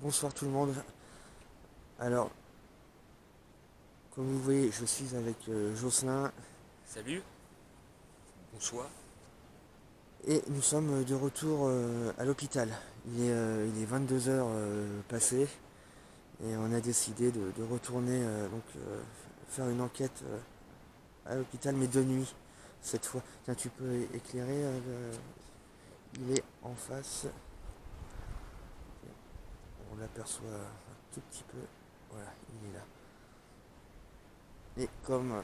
Bonsoir tout le monde. Alors, comme vous voyez, je suis avec Jocelyn Salut, bonsoir. et nous sommes de retour à l'hôpital. Il est 22 heures passées et on a décidé de retourner faire une enquête à l'hôpital, mais de nuit cette fois. Tiens, tu peux éclairer il est en face. On l'aperçoit un tout petit peu. Voilà, il est là. Et comme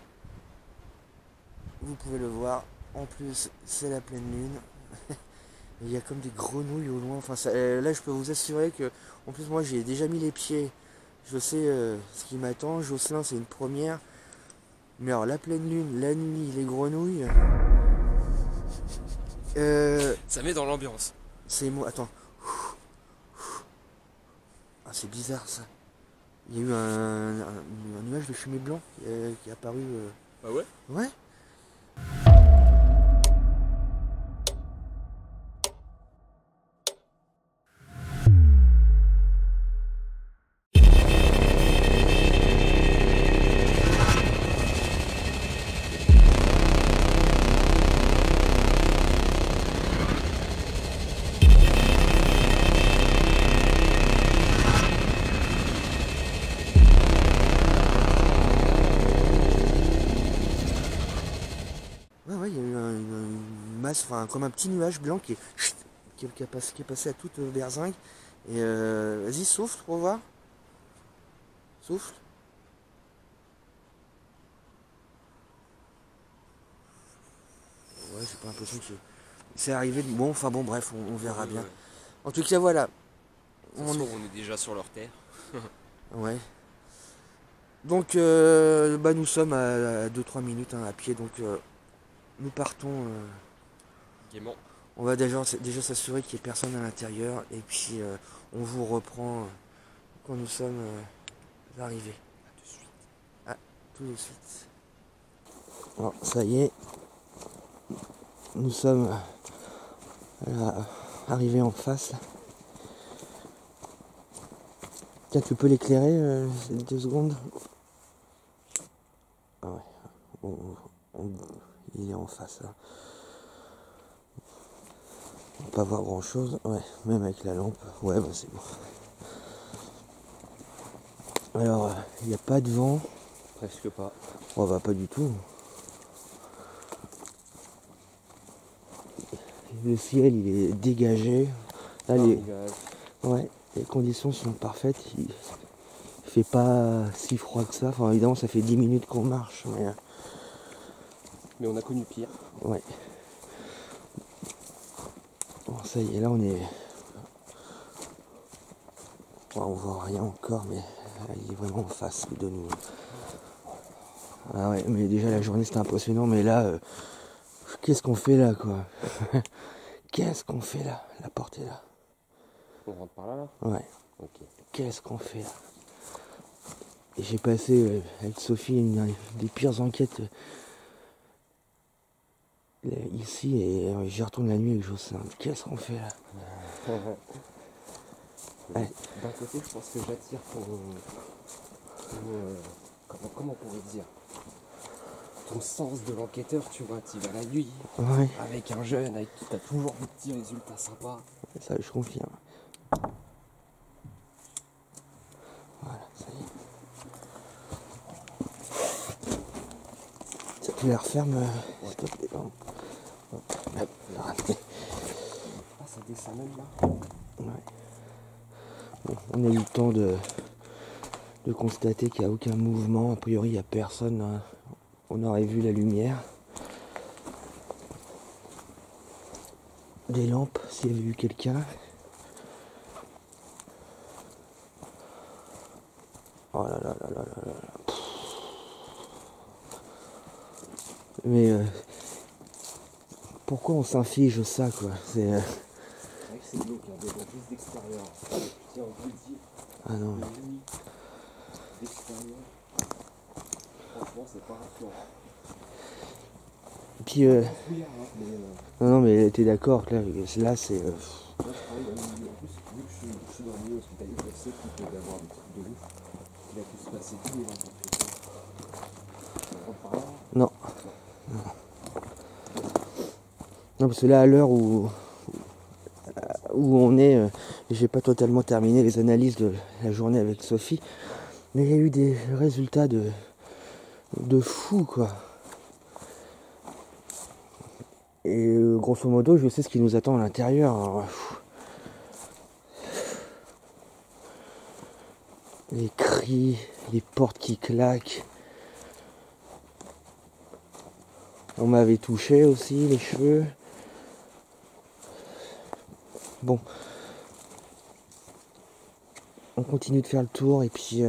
vous pouvez le voir, en plus c'est la pleine lune. Il y a comme des grenouilles au loin. Enfin, là, je peux vous assurer que, en plus, moi, j'ai déjà mis les pieds. Je sais ce qui m'attend. Jocelyn, c'est une première. Mais alors, la pleine lune, la nuit, les grenouilles. Euh, Ça met dans l'ambiance. c'est moi. Attends. Ah, c'est bizarre ça. Il y a eu un nuage de fumée blanc qui est apparu. Ah ouais. Ouais. Ouais, ouais, il y a eu une masse, enfin, comme un petit nuage blanc qui est passé à toute berzingue. Et vas-y, souffle pour voir. Souffle. Ouais, j'ai pas l'impression que c'est arrivé. Bon, enfin bon, bref, on Ouais, verra bien. ouais. En tout cas, voilà. Ça On se est. trouve, on est déjà sur leur terre. Ouais. Donc, bah, nous sommes à 2-3 minutes hein, à pied. Donc, nous partons. Gaiement. On va déjà s'assurer qu'il n'y ait personne à l'intérieur. Et puis, on vous reprend quand nous sommes arrivés. À de suite. Ah, tout de suite. Alors, ça y est. Nous sommes arrivés en face. Tiens, tu peux l'éclairer 2 secondes. Ah ouais. On- on- il est en face là. On peut pas voir grand chose. Ouais, même avec la lampe. Ouais, bah c'est bon. Alors, il n'y a pas de vent. Presque pas. On va pas du tout. Le ciel, il est dégagé. Là, ouais, les conditions sont parfaites. Il fait pas si froid que ça. Enfin, évidemment, ça fait 10 minutes qu'on marche. Mais, Mais on a connu pire. ouais. Bon, ça y est, là, on est. Bon, on voit rien encore, mais il est vraiment en face de nous. Ah ouais, mais déjà, la journée, c'était impressionnant. Mais là, qu'est-ce qu'on fait là, quoi? Qu'est-ce qu'on fait là? La porte est là. On rentre par là, là. Ouais. Ok. Qu'est-ce qu'on fait là? Et j'ai passé avec Sophie des pires enquêtes ici et j'y retourne la nuit avec Jocelyn. Qu'est-ce qu'on fait là? Ouais. D'un côté, je pense que j'attire comment on pourrait dire, ton sens de l'enquêteur, tu vois, tu vas la nuit, Ouais, avec un jeune, avec qui t'as toujours des petits résultats sympas. ça je confirme. Voilà, ça y est. Ça, tu la refermes, s'il te plaît. Pardon. Hop. Raté. Ah, ça descend même là. Ouais. Bon, on a eu le temps de constater qu'il n'y a aucun mouvement. A priori, il n'y a personne. Hein. On aurait vu la lumière. Des lampes, s'il y avait eu quelqu'un. Oh là là là là là là. Mais pourquoi on s'inflige ça, quoi? C'est. C'est vrai que c'est glauque, hein, déjà juste d'extérieur. Tiens, on peut le dire, Ah non. la nuit, d'extérieur, franchement, c'est pas rassurant. Et puis, Brouillard, hein, mais non, non, mais t'es d'accord que là c'est. moi je travaille dans le milieu. En plus, vu que je suis dans le milieu hospitalier, je sais Non, parce que là, à l'heure où on est, j'ai pas totalement terminé les analyses de la journée avec Sophie, mais il y a eu des résultats de fou, quoi. Et grosso modo, je sais ce qui nous attend à l'intérieur. Alors, les cris, les portes qui claquent. On m'avait touché aussi les cheveux. Bon, on continue de faire le tour et puis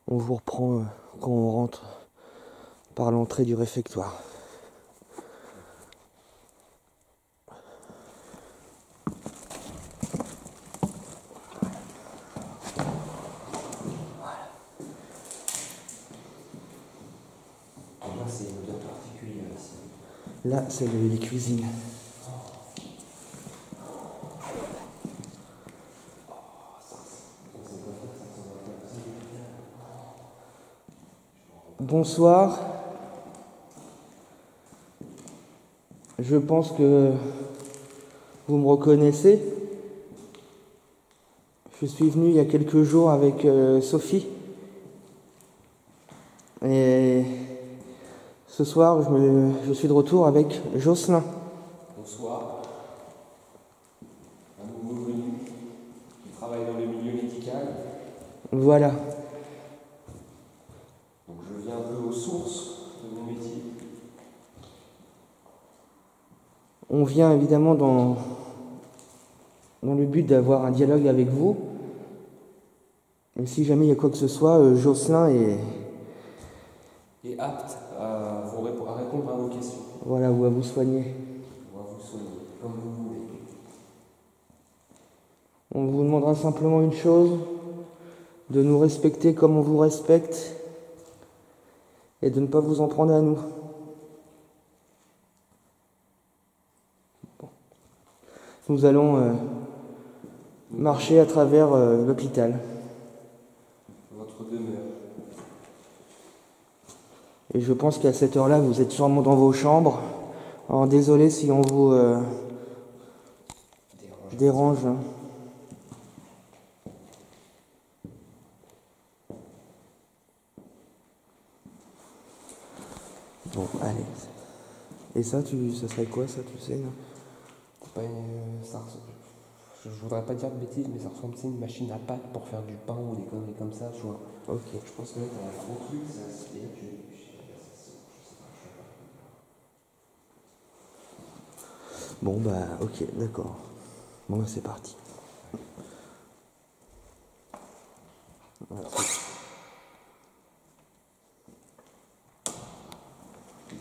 on vous reprend quand on rentre par l'entrée du réfectoire. Là, c'est une odeur particulière ici. Là, c'est les cuisines. Bonsoir. Je pense que vous me reconnaissez. Je suis venu il y a quelques jours avec Sophie. Et ce soir, je suis de retour avec Jocelyn. Bonsoir. Un nouveau venu qui travaille dans le milieu médical. Voilà. Donc je viens un peu aux sources de mon métier. On vient évidemment dans le but d'avoir un dialogue avec vous. Et si jamais il y a quoi que ce soit, Jocelyn est Et apte à répondre à vos questions. voilà, ou à vous soigner. On va vous soigner comme vous voulez. On vous demandera simplement une chose, de nous respecter comme on vous respecte et de ne pas vous en prendre à nous. Bon. Nous allons marcher à travers l'hôpital. Votre demeure. Et je pense qu'à cette heure-là, vous êtes sûrement dans vos chambres. Alors, désolé si on vous dérange. Hein. Bon, allez. Et ça serait quoi, ça, tu sais, là? Je voudrais pas dire de bêtises, mais ça ressemble à une machine à pâte pour faire du pain ou des conneries comme ça, tu vois. Ok. Je pense que là, t'as un gros truc, ça, c'est là que Bon, bah, ok, d'accord. Bon, bah, c'est parti. Voilà.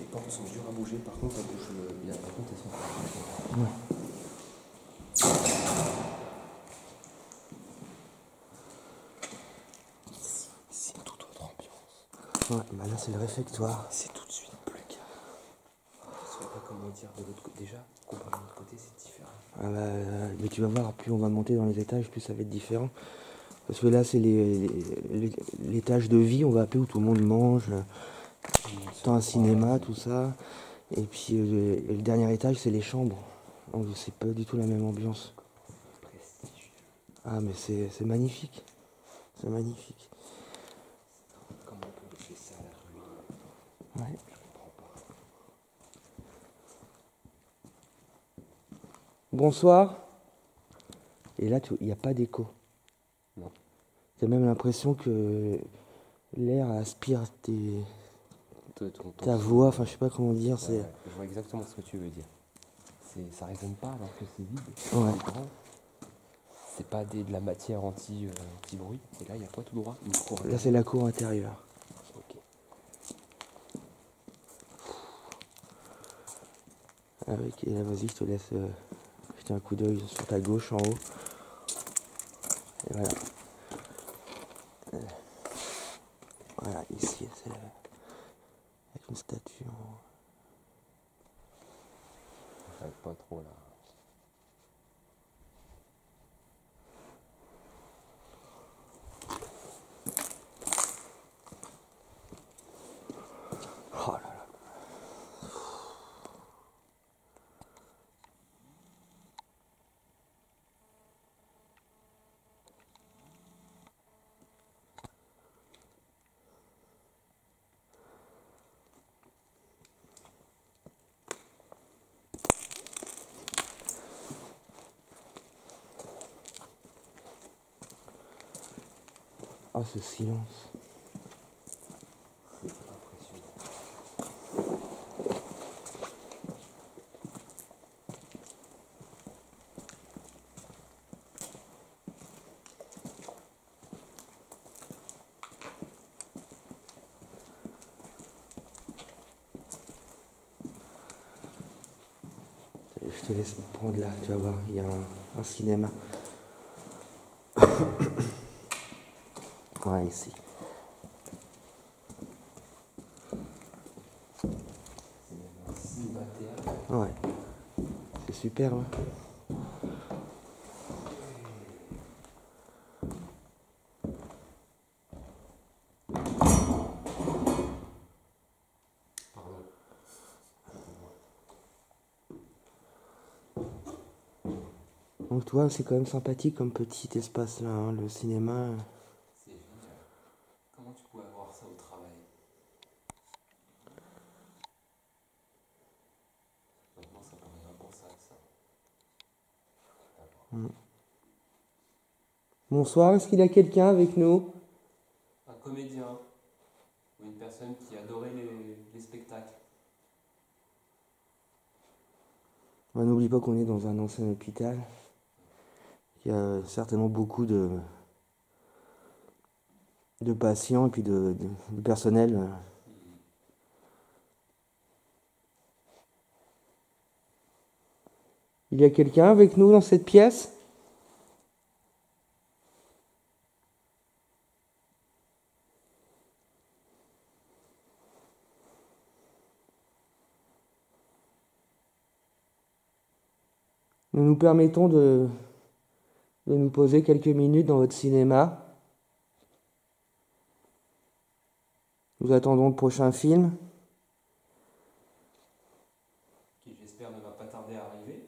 les portes sont dures à bouger, par contre, elles bougent bien. Par contre, elles sont Ouais. C'est une toute autre ambiance. Ouais, bah là, c'est le réfectoire. C'est tout de suite plus calme. Je sais pas comment dire de l'autre côté. Déjà, comparé à l'autre côté, c'est différent. Ah bah, mais tu vas voir, plus on va monter dans les étages, plus ça va être différent. Parce que là, c'est l'étage de vie, on va appeler, où tout le monde mange. T'as un cinéma, tout ça. Et puis le dernier étage, c'est les chambres. Donc c'est pas du tout la même ambiance. Prestigieux. Ah, mais c'est magnifique. C'est magnifique. Comment on peut laisser ça à la ruine? Ouais. Je comprends pas. Bonsoir. Et là, il n'y a pas d'écho. Non. T'as même l'impression que l'air aspire ta voix, enfin je sais pas comment dire. Ouais, ouais. Je vois exactement ce que tu veux dire. Ça résonne pas alors que c'est vide. Ouais. C'est grand. C'est pas de la matière anti-bruit. Et là, il y a quoi tout droit? Une cour. Là, c'est la cour intérieure. Ok. Ah, ok, là, vas-y, je te laisse jeter un coup d'œil sur ta gauche en haut. Et voilà. Voilà, ici, c'est avec une statue en haut. J'arrive pas trop là. Oh là là. Ah, ce silence. C'est impressionnant. Je te laisse prendre là, tu vas voir, il y a un cinéma. Ouais, ici. C'est même un cinéma-théâtre. Ouais, c'est super, hein. Pardon. Donc toi, c'est quand même sympathique comme petit espace là, hein, le cinéma. C'est génial. Comment tu pouvais avoir ça au travail? Maintenant, ça paraît impensable, ça. Bonsoir, est-ce qu'il y a quelqu'un avec nous? Un comédien ou une personne qui adorait les spectacles. Bah, n'oublie pas qu'on est dans un ancien hôpital. Il y a certainement beaucoup de patients et puis de personnel. Il y a quelqu'un avec nous dans cette pièce? Nous nous permettons de nous poser quelques minutes dans votre cinéma. Nous attendons le prochain film. Qui, j'espère, ne va pas tarder à arriver.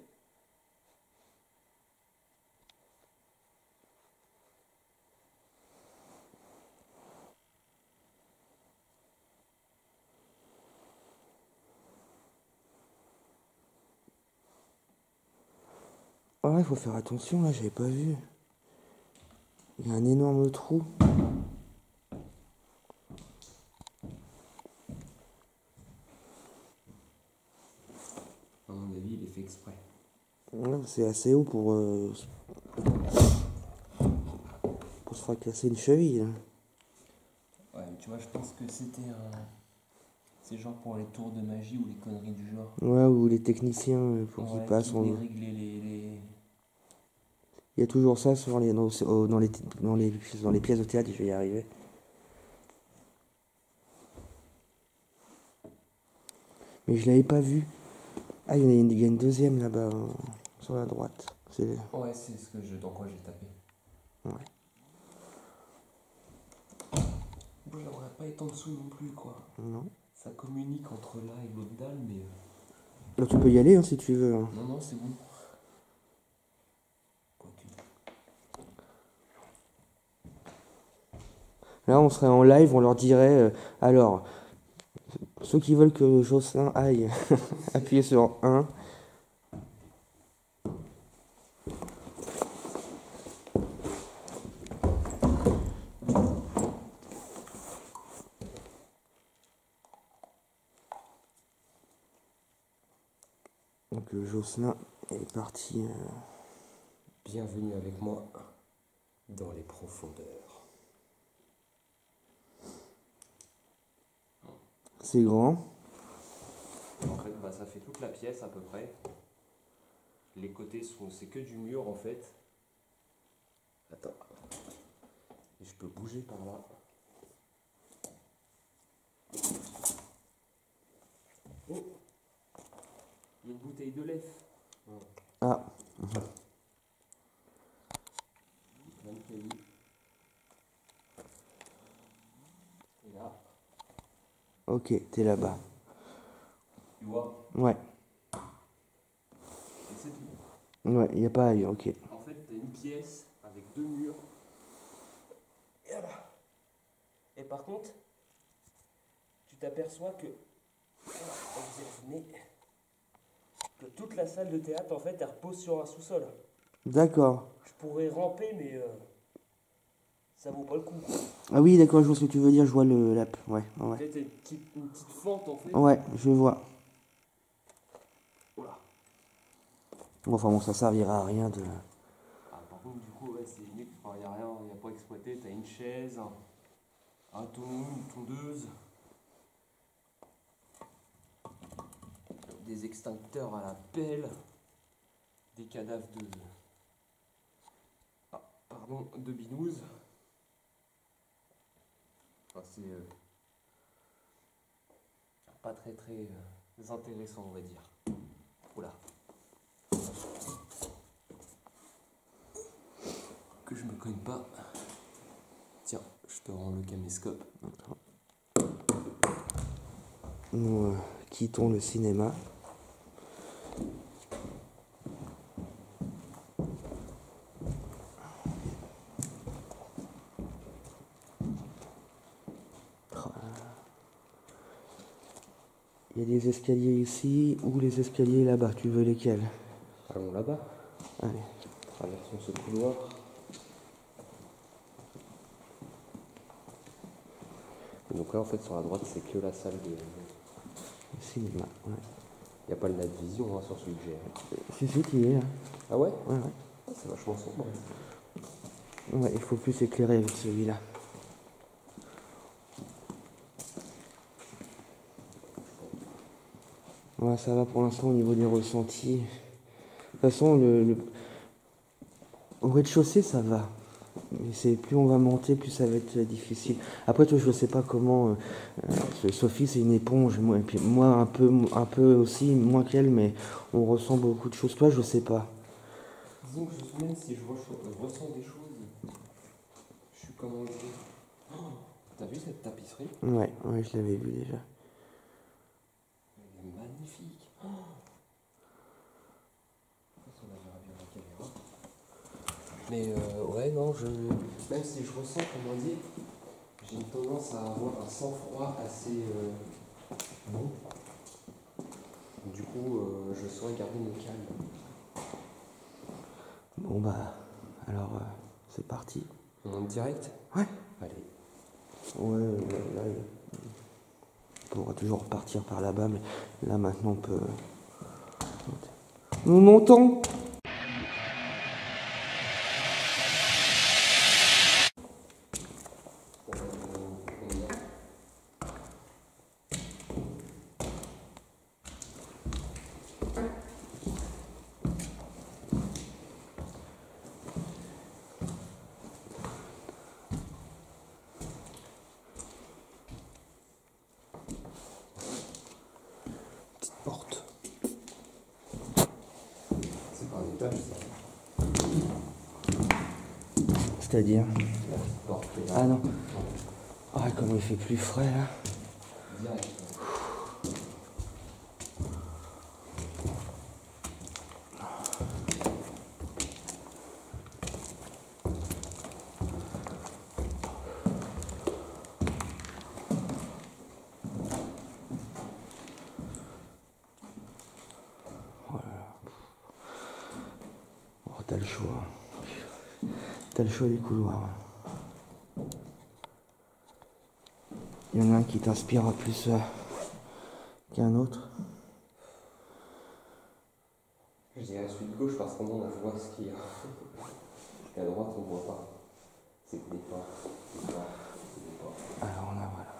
Ah, il faut faire attention, là, j'avais pas vu. Il y a un énorme trou. À mon avis, il est fait exprès. Ouais, c'est assez haut pour se fracasser une cheville, hein. Ouais, mais tu vois, je pense que c'était un. C'est genre pour les tours de magie ou les conneries du genre. Ouais, ou les techniciens, pour qu'ils Ouais, passent. qui voulaient régler les. Il y a toujours ça sur dans les pièces de théâtre, je vais y arriver. Mais je l'avais pas vu. Ah, il y a une deuxième là-bas, sur la droite. Ouais, c'est ce que dans quoi j'ai tapé. Ouais. Bon, j'aimerais pas être en dessous non plus, quoi. Non. Ça communique entre là et l'autre dalle, mais. Là, tu peux y aller, hein, si tu veux, hein. Non, non, c'est bon. Quoique. Là, on serait en live, on leur dirait alors, ceux qui veulent que Jocelyn aille appuyer sur 1. Donc Jocelyn est parti. Bienvenue avec moi dans les profondeurs. C'est grand. En fait, bah, ça fait toute la pièce à peu près. Les côtés c'est que du mur en fait. Attends. Et je peux bouger par là. Oh, il y a une bouteille de lait. Ah. Plein de cailloux. Et là, Ok, t'es là-bas. tu vois, Ouais. et c'est tout. Ouais, il n'y a pas ailleurs, ok. En fait, t'as une pièce avec deux murs. Et voilà. Et par contre, tu t'aperçois que, que toute la salle de théâtre, en fait, elle repose sur un sous-sol. D'accord. Je pourrais ramper, mais ça vaut pas le coup. Ah oui, d'accord, je vois ce que tu veux dire, je vois la... Ouais, ouais. Peut-être une petite fente en fait. Ouais, je vois. Voilà. Bon, enfin bon, ça servira à rien de... Ah, par contre, du coup, ouais, c'est limite, il n'y a rien, il n'y a pas exploité. Tu as une chaise, un tonneau, une tondeuse, des extincteurs à la pelle, des cadavres de. Ah, pardon, de binouze. Enfin, c'est pas très très intéressant, on va dire. Oula. Que je me cogne pas. Tiens, je te rends le caméscope. Nous quittons le cinéma. Il y a des escaliers ici ou les escaliers là-bas. Tu veux lesquels? Allons là-bas. Allez. Traversons ce couloir. Et donc là, en fait, sur la droite, c'est que la salle de. Le cinéma, ouais. Il n'y a pas le Night Vision hein, sur celui que j'ai. Si, qui est là. Ah ouais? Ouais, Ah, c'est vachement sombre. ouais. Ouais, il faut plus éclairer avec celui-là. Ouais, ça va pour l'instant au niveau des ressentis. De toute façon, au rez-de-chaussée, ça va. Mais c'est plus on va monter, plus ça va être difficile. Après, toi, je sais pas comment. Sophie, c'est une éponge. Moi, et puis moi, un peu aussi, moins qu'elle, mais on ressent beaucoup de choses. Toi, je sais pas. Disons que même si je ressens des choses, je suis comment dire. Oh, t'as vu cette tapisserie? Ouais, ouais, je l'avais vu déjà. Elle est magnifique. Oh, on la verra bien la caméra. Mais ouais, non, même si je ressens, comment dire, j'ai une tendance à avoir un sang-froid assez bon. Du coup, je saurais garder mon calme. Bon, bah, alors, c'est parti. On monte direct? Ouais. Allez. Ouais, là, on pourra toujours repartir par là-bas, mais là, maintenant, on peut. Nous montons! Petite porte. C'est pas un étage, ça. C'est-à-dire? La petite porte qui est là. Ah non. Ah, comme il fait plus frais, là. Direct. Oh, t'as le choix. T'as le choix des couloirs. Il y en a un qui t'inspire plus qu'un autre. Je dirais celui de gauche parce qu'au moins on voit ce qu'il y a. Et à droite on voit pas. C'est que des portes. Des portes. Des portes. Alors là, voilà.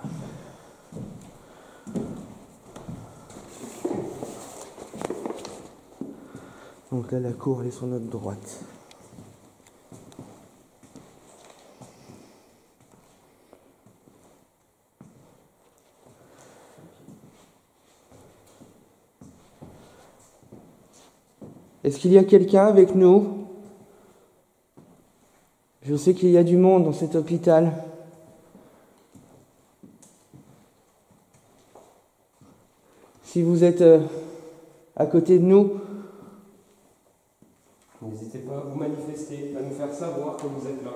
Donc là, la cour, elle est sur notre droite. Est-ce qu'il y a quelqu'un avec nous? Je sais qu'il y a du monde dans cet hôpital. Si vous êtes à côté de nous, N'hésitez pas à vous manifester, à nous faire savoir que vous êtes là,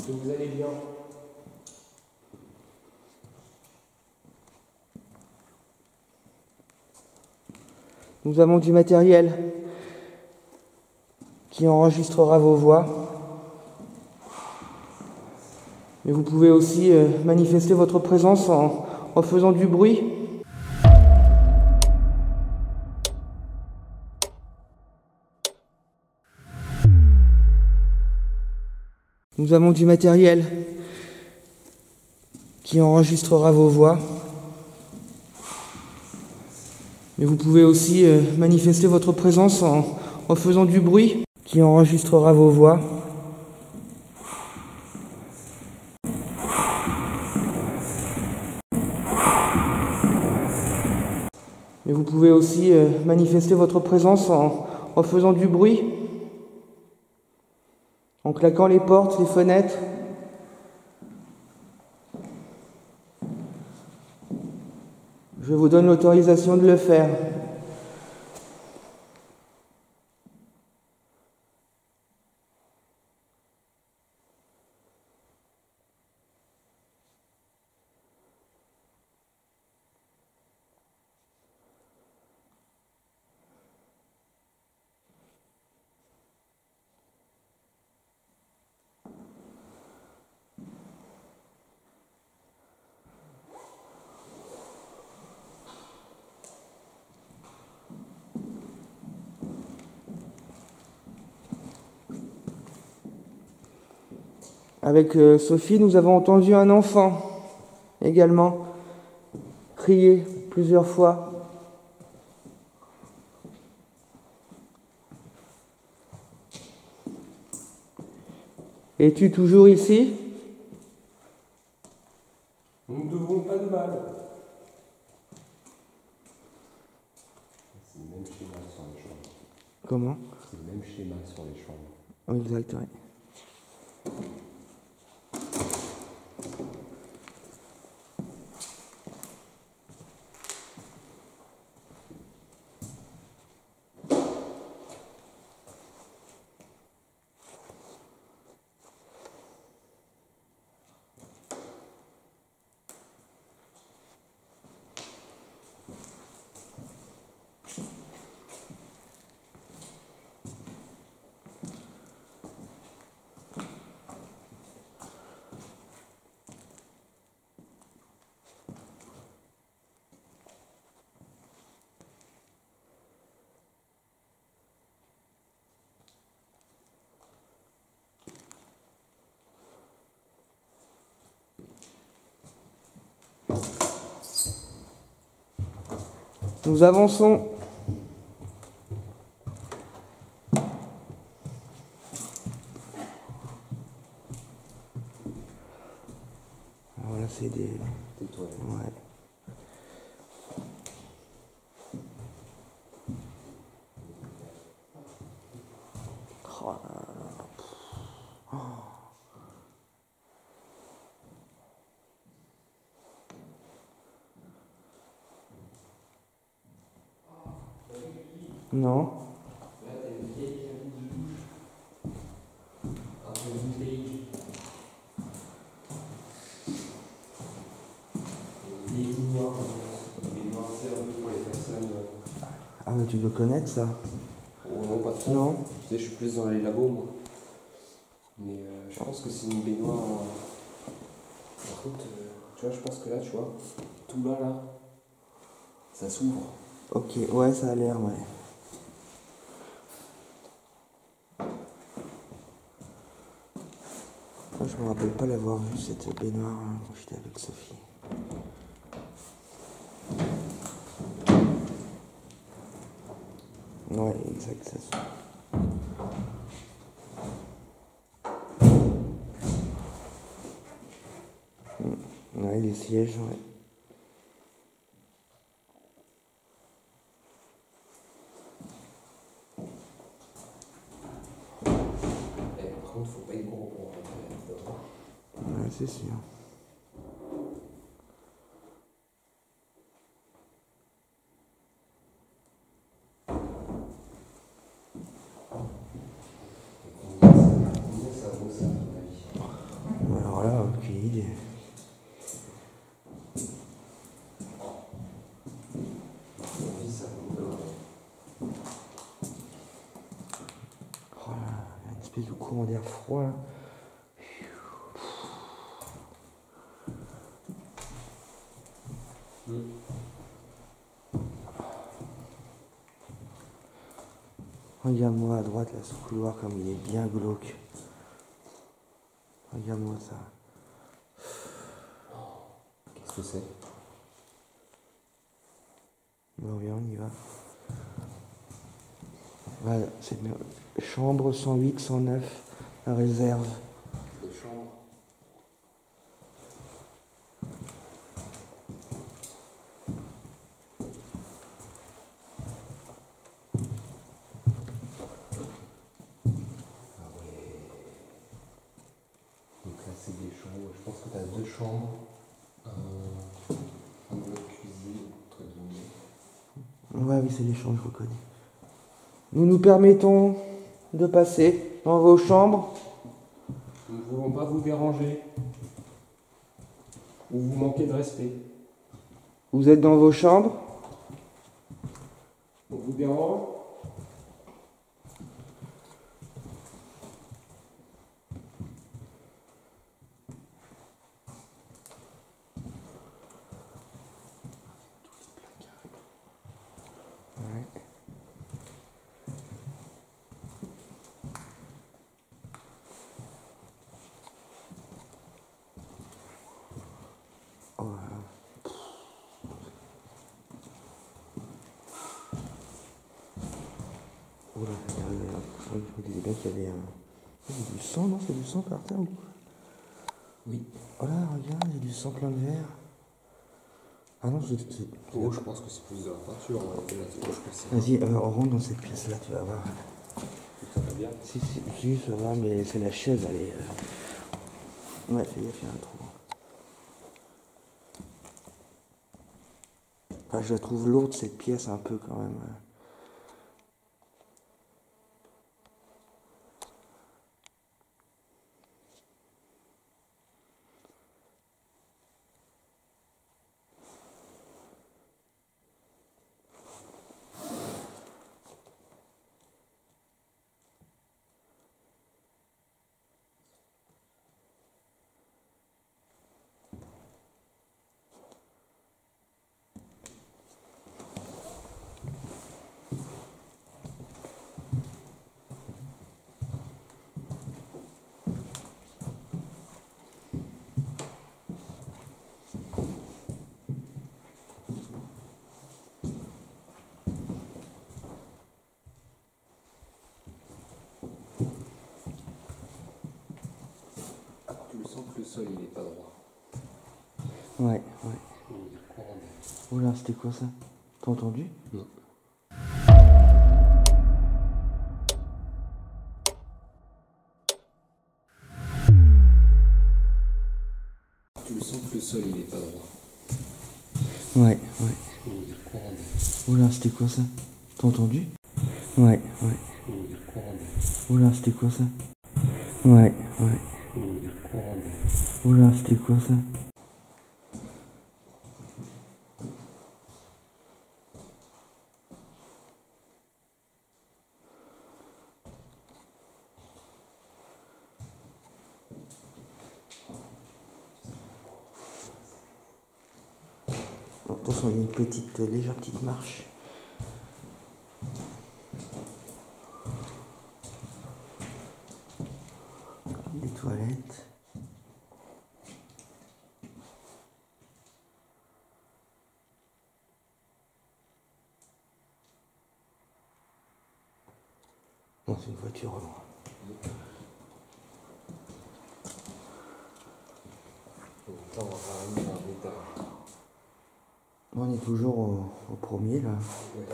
que vous allez bien. nous avons du matériel qui enregistrera vos voix. Mais vous pouvez aussi manifester votre présence en faisant du bruit. Nous avons du matériel qui enregistrera vos voix. Mais vous pouvez aussi manifester votre présence en faisant du bruit qui enregistrera vos voix. Mais vous pouvez aussi manifester votre présence en faisant du bruit, en claquant les portes, les fenêtres. Je vous donne l'autorisation de le faire. Avec Sophie, nous avons entendu un enfant également crier plusieurs fois. Es-tu toujours ici? Nous ne devons pas de mal. C'est le même schéma sur les chambres. Comment? C'est le même schéma sur les chambres. Oui, exact, oui. Nous avançons. Voilà, c'est des toilettes. Ouais. Oh là là. Oh. Non. Là, t'as une vieille cabine de douche. Un peu bouteille. Une vieille baignoire. Une baignoire, c'est un peu pour les personnes. Ah, mais tu dois connaître ça. Oh non, pas trop. Non. Tu sais, je suis plus dans les labos, moi. Mais je pense que c'est une baignoire. Par contre, tu vois, je pense que là, tu vois, tout là, ça s'ouvre. Ok, ouais, ça a l'air, ouais. Moi, je me rappelle pas l'avoir vue, cette baignoire, hein, quand j'étais avec Sophie. Ouais, exact, ça s'ouvre. Ouais, les sièges, ouais. Par contre, faut pas être gros pour rentrer là-dedans. Ouais, c'est sûr. Combien ça vaut ça, à ton avis? Alors là, aucune idée. À mon avis, ça vaut Oh là, il y a une espèce de courant d'air froid là. Regarde-moi à droite, là, ce couloir, comme il est bien glauque. Regarde-moi ça. Qu'est-ce que c'est? Bon, viens, on y va. Voilà, c'est chambre 108, 109, la réserve. Les chambres. Ah ouais. Donc là, c'est des chambres. Je pense que tu as 2 chambres. Un bloc cuisine, entre guillemets. Ouais, oui, c'est les chambres, je reconnais. Nous nous permettons de passer dans vos chambres. Nous ne voulons pas vous déranger. Ou vous manquer de respect. Vous êtes dans vos chambres. On vous dérange? Ouais. Oh là là. Oh là, je me disais bien qu'il y avait du sang, non? C'est du sang par terre ou quoi? Oui. Oh là, regarde, il y a du sang plein de verre. Ah non, Oh, je pense que c'est plus de la peinture. Vas-y, on rentre dans cette pièce-là, tu vas voir. Ça va bien. Si, ça va, mais c'est la chaise, elle est... Ouais, fais gaffe, il y a un trou. Enfin, je la trouve lourde, cette pièce, un peu, quand même. Tu le sens que le sol, il n'est pas droit. Ouais. Il y a courant d'air. Oh là, c'était quoi ça? T'as entendu? Non. Tu le sens que le sol, il n'est pas droit. Ouais. Il y a courant d'air. Oh là, c'était quoi ça? T'as entendu? Ouais. Il y a courant d'air. Oh là, c'était quoi ça? Ouais. Il y a courant d'air. Oh là, c'était quoi ça? Bon, attention, il y a une petite, légère petite marche. Des toilettes. Non, c'est une voiture au loin. On va ramener un étage. On est toujours au premier là. Ouais.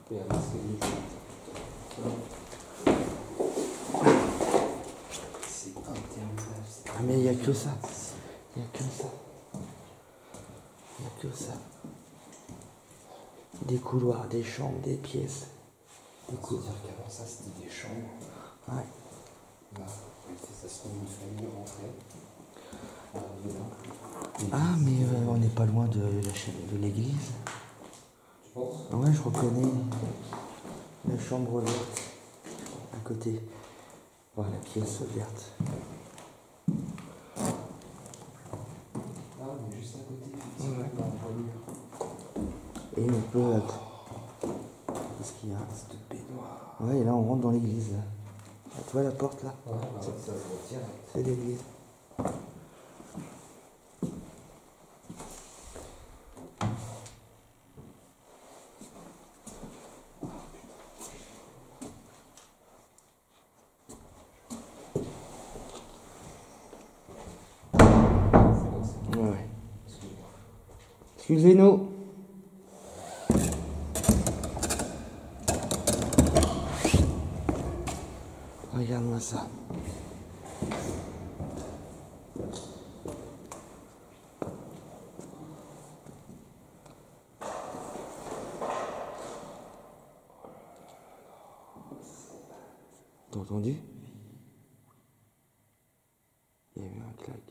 Et un escalier. C'est interminable. Ah mais il n'y a que ça. Il n'y a que ça. Il n'y a que ça. Des couloirs, des chambres, des pièces. On peut dire qu'avant ça, c'était des chambres. Ouais. Là, ça se trouve une famille rentrée. Ah mais on n'est pas loin de l'église. Tu penses? Ouais, je reconnais la chambre verte à côté. Voilà, la pièce verte. Ah, on est juste à côté, effectivement, dans le mur. Et on peut... Qu'est-ce qu'il y a? cette baignoire. Ouais, et là on rentre dans l'église. Là. Ah, tu vois la porte là? Ouais, bah, ça se voit direct. C'est l'église. Ouais. Excusez-nous. Regarde-moi ça. T'as entendu? Il y a eu un claque.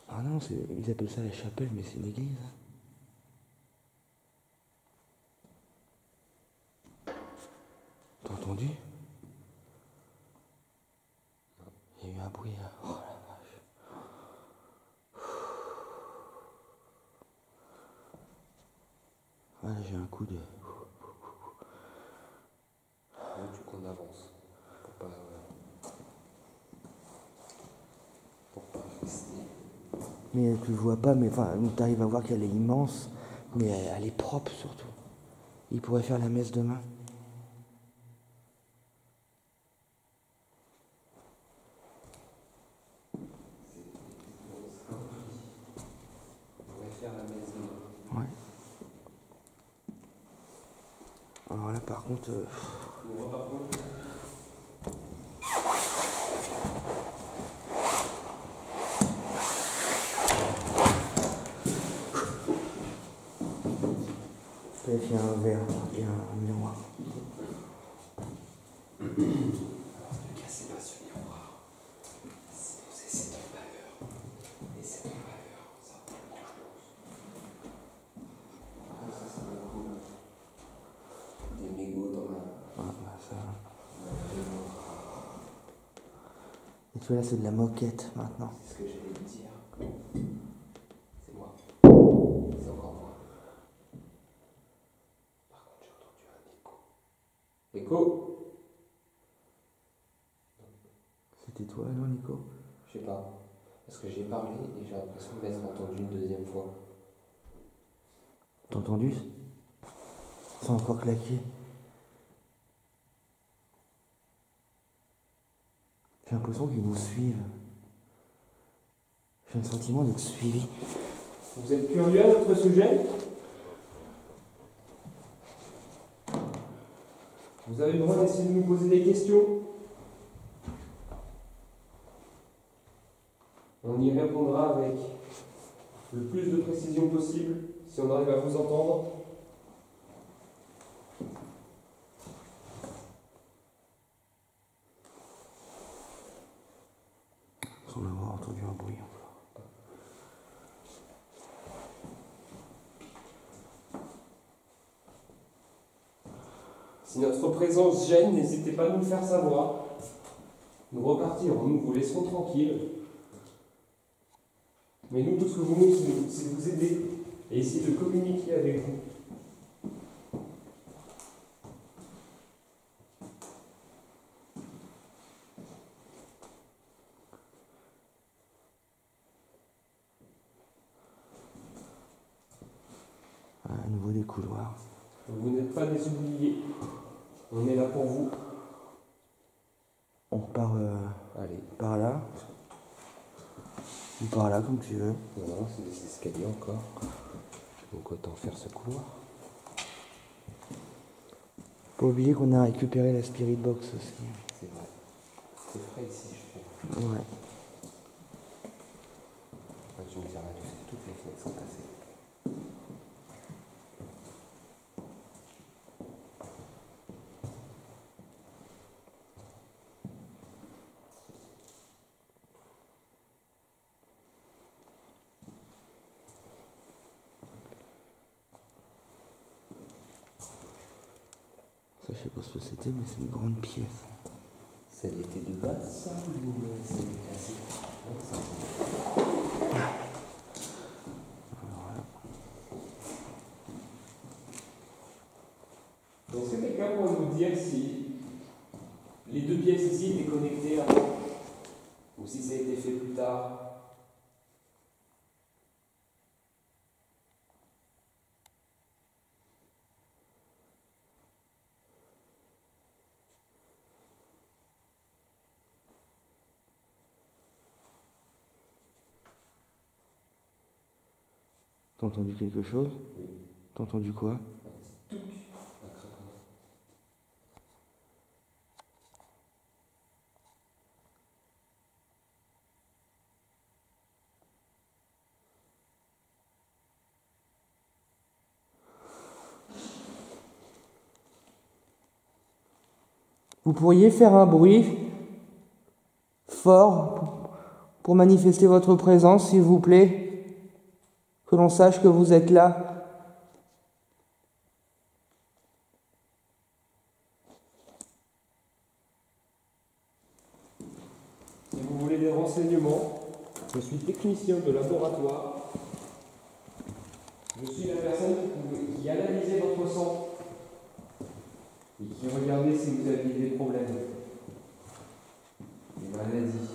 Ah non, ils appellent ça la chapelle, mais c'est une église. T'as entendu? Il y a eu un bruit là. Oh la vache. Ah là, j'ai un coup de... Tu qu'on avance. Pour pas rester. Mais tu le vois pas, mais enfin, t'arrives à voir qu'elle est immense, mais elle est propre surtout. Il pourrait faire la messe demain. Ouais. Alors là, par contre... Il y a un verre, il y a un miroir. Ne cassez pas ce miroir. Sinon c'est cette valeur. Et cette valeur, ça vaut quelque chose. Ça c'est cool. Des mégots dans la... Ah bah ça... Et tu vois là, c'est de la moquette maintenant. C'est ce que j'allais te dire. C'est moi. C'est encore moi. Par contre, j'ai entendu un écho. Écho? C'était toi alors, Nico? Je sais pas. Parce que j'ai parlé et j'ai l'impression de m'être entendu une deuxième fois. T'as entendu? C'est encore claqué. J'ai l'impression qu'ils nous suivent. J'ai le sentiment d'être suivi. Vous êtes curieux à notre sujet? Vous avez le droit d'essayer de nous poser des questions. On y répondra avec le plus de précision possible, si on arrive à vous entendre. Sans avoir entendu un bruit encore. Si notre présence gêne, n'hésitez pas à nous le faire savoir. Nous repartirons, nous vous laisserons tranquilles. Mais nous, tout ce que vous voulons, c'est vous aider et essayer de communiquer avec vous. À nouveau des couloirs. Vous n'êtes pas des oubliés. On est là pour vous. On repart Allez. par là. Ou par là, comme tu veux. Non, c'est des escaliers encore. Donc autant faire ce couloir. Pas oublier qu'on a récupéré la Spirit Box aussi. C'est vrai. C'est frais ici, je trouve. Ouais. Je me dirais, toutes les fenêtres sont cassées. Ça, je sais pas ce que c'était, mais c'est une grande pièce. C'est Ça y était de base, ça, ou ça a été cassé? Ouais, ça, donc, est-ce que quelqu'un pourrait nous dire si les deux pièces ici étaient connectées avant, ou si ça a été fait plus tard? T'as entendu quelque chose? Oui. T'as entendu quoi? Touc, un craquement. Vous pourriez faire un bruit fort pour manifester votre présence, s'il vous plaît? Que l'on sache que vous êtes là. Si vous voulez des renseignements, je suis technicien de laboratoire. Je suis la personne qui analysait votre sang et qui regardait si vous aviez des problèmes, des maladies.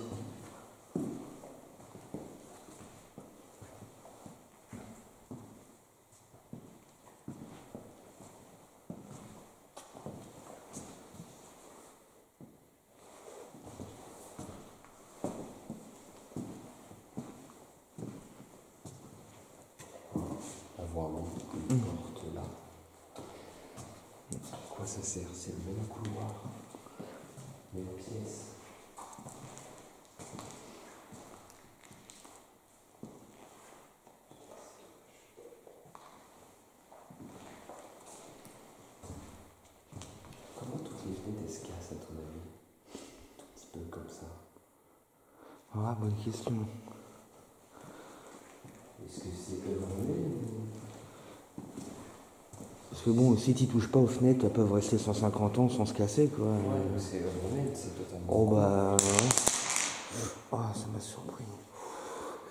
Avoir une porte là. À quoi ça sert? C'est le même couloir, même pièce. Comment toutes les fenêtres se cassent à ton avis? Tout petit peu comme ça. Ah, bonne question. Est-ce que c'est œuvré ou... Parce que bon, si tu touches pas aux fenêtres, elles peuvent rester 150 ans sans se casser, quoi. Ouais, c'est œuvré, c'est totalement... Oh bah... ouais. Oh, ça m'a surpris.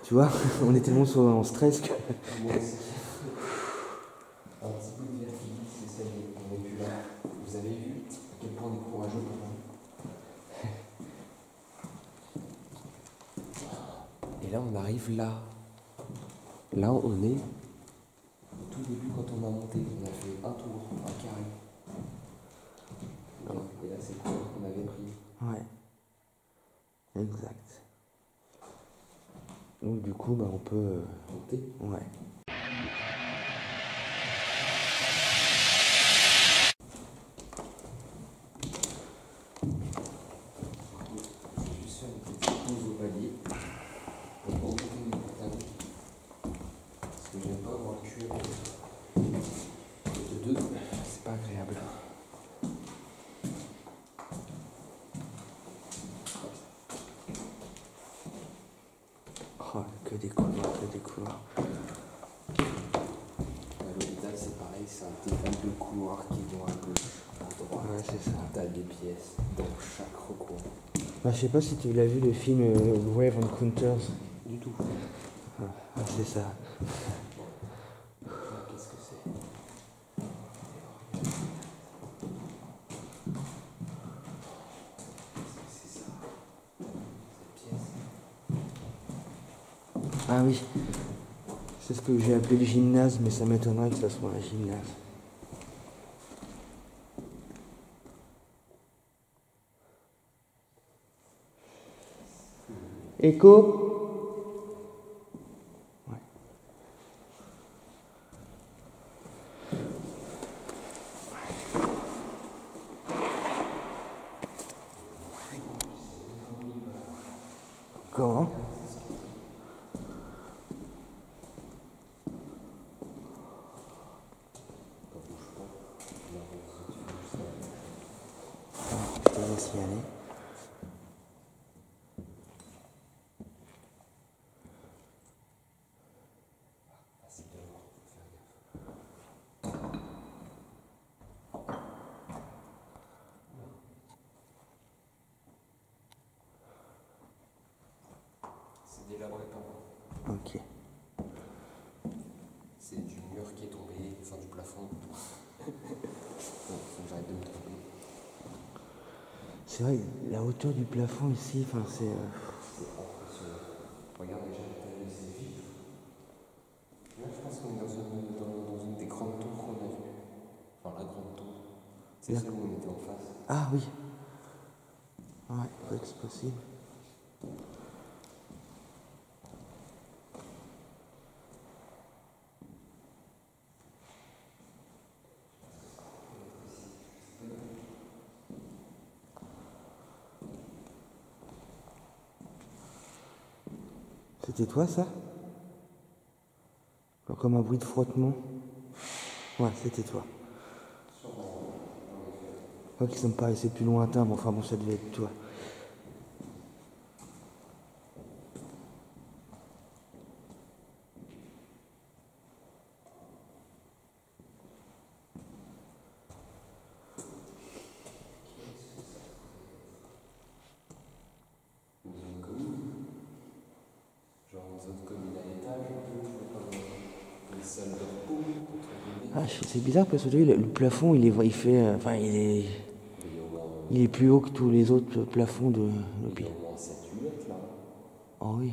Tu vois, on est tellement en stress que... Moi aussi. Un petit peu de vertige, c'est ça, on n'est plus là. Vous avez vu à quel point on est courageux pour nous. Et là, on arrive là. Là, on est au tout début quand on a monté. On a fait un tour, un carré. Et là, c'est quoi qu'on avait pris? Ouais. Exact. Donc du coup, bah on peut... Monter. Ouais. Je vais juste faire une petite pause au palier. On va ouvrir les portables. Parce que j'aime pas avoir le cul de deux. C'est pas agréable. Oh, que des couloirs, que des couloirs. À l'hôpital, c'est pareil, c'est un début de couloir qui vont à gauche, à droite. Ouais, c'est ça. T'as des pièces dans chaque recoin. Bah, je sais pas si tu l'as vu le film Grave Encounters. Du tout. Ah, c'est ça. Là, qu'est-ce que c'est? Qu'est-ce que c'est ça? Cette pièce? Ah oui. C'est ce que j'ai appelé le gymnase, mais ça m'étonnerait que ça soit un gymnase. Écho? Ouais. Comment? Je te laisse y aller. délabré par là. Ok. C'est du mur qui est tombé, enfin du plafond. Bon, faut que j'arrête de me tromper. C'est vrai, la hauteur du plafond ici, enfin c'est... C'est impressionnant. Regarde déjà la taille de ces vitres. Là, je pense qu'on est dans une des grandes tours qu'on a vues. Enfin, la grande tour. C'est celle où on était en face. Ah oui. Ouais, ouais, c'est possible. C'était toi ça? Comme un bruit de frottement. Ouais, c'était toi. Ouais, qui ça me paraissait plus lointain, mais enfin bon, ça devait être toi. Une zone commune. Genre une zone commune à l'étage, un peu, comme une salle de repos, entre guillemets. Ah, c'est bizarre parce que le plafond, il fait... Enfin, il est plus haut que tous les autres plafonds de Il y l'hôpital. a au moins 7-8 mètres là. Oh oui.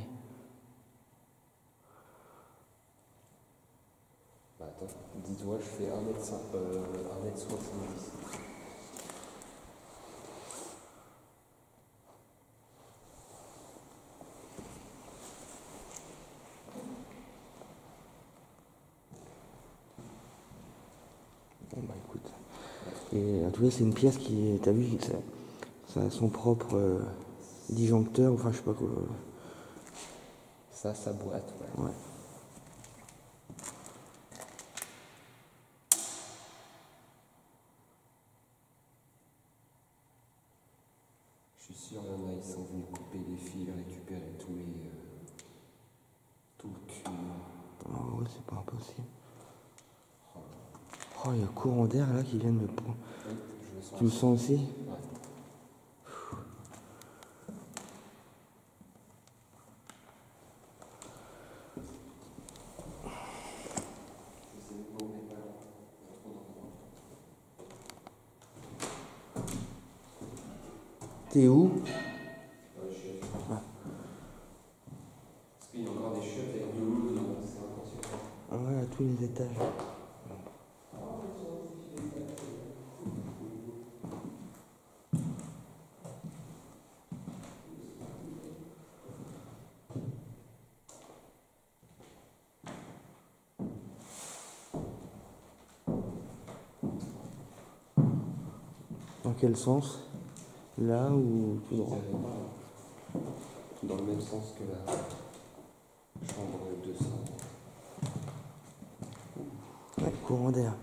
Bah attends, dis-toi, je fais 1m70. Bon bah écoute. Et en tout cas, c'est une pièce qui... T'as vu, ça a son propre disjoncteur, enfin je sais pas quoi. Ça boîte, ouais. Ouais. Je suis sûr, il y en a, ils sont venus couper les fils, récupérer tout le cul. Oh ouais, c'est pas impossible. Oh, il y a un courant d'air là qui vient de me prendre. Oui, je le sens. Tu le sens aussi? Ouais. T'es où? Parce qu'il y a encore des chiottes avec de l'eau dedans, c'est impressionnant. Ah ouais, à tous les étages. Dans quel sens? Là ou tout droit? Dans le même sens que la chambre 200. Ouais, courant d'air.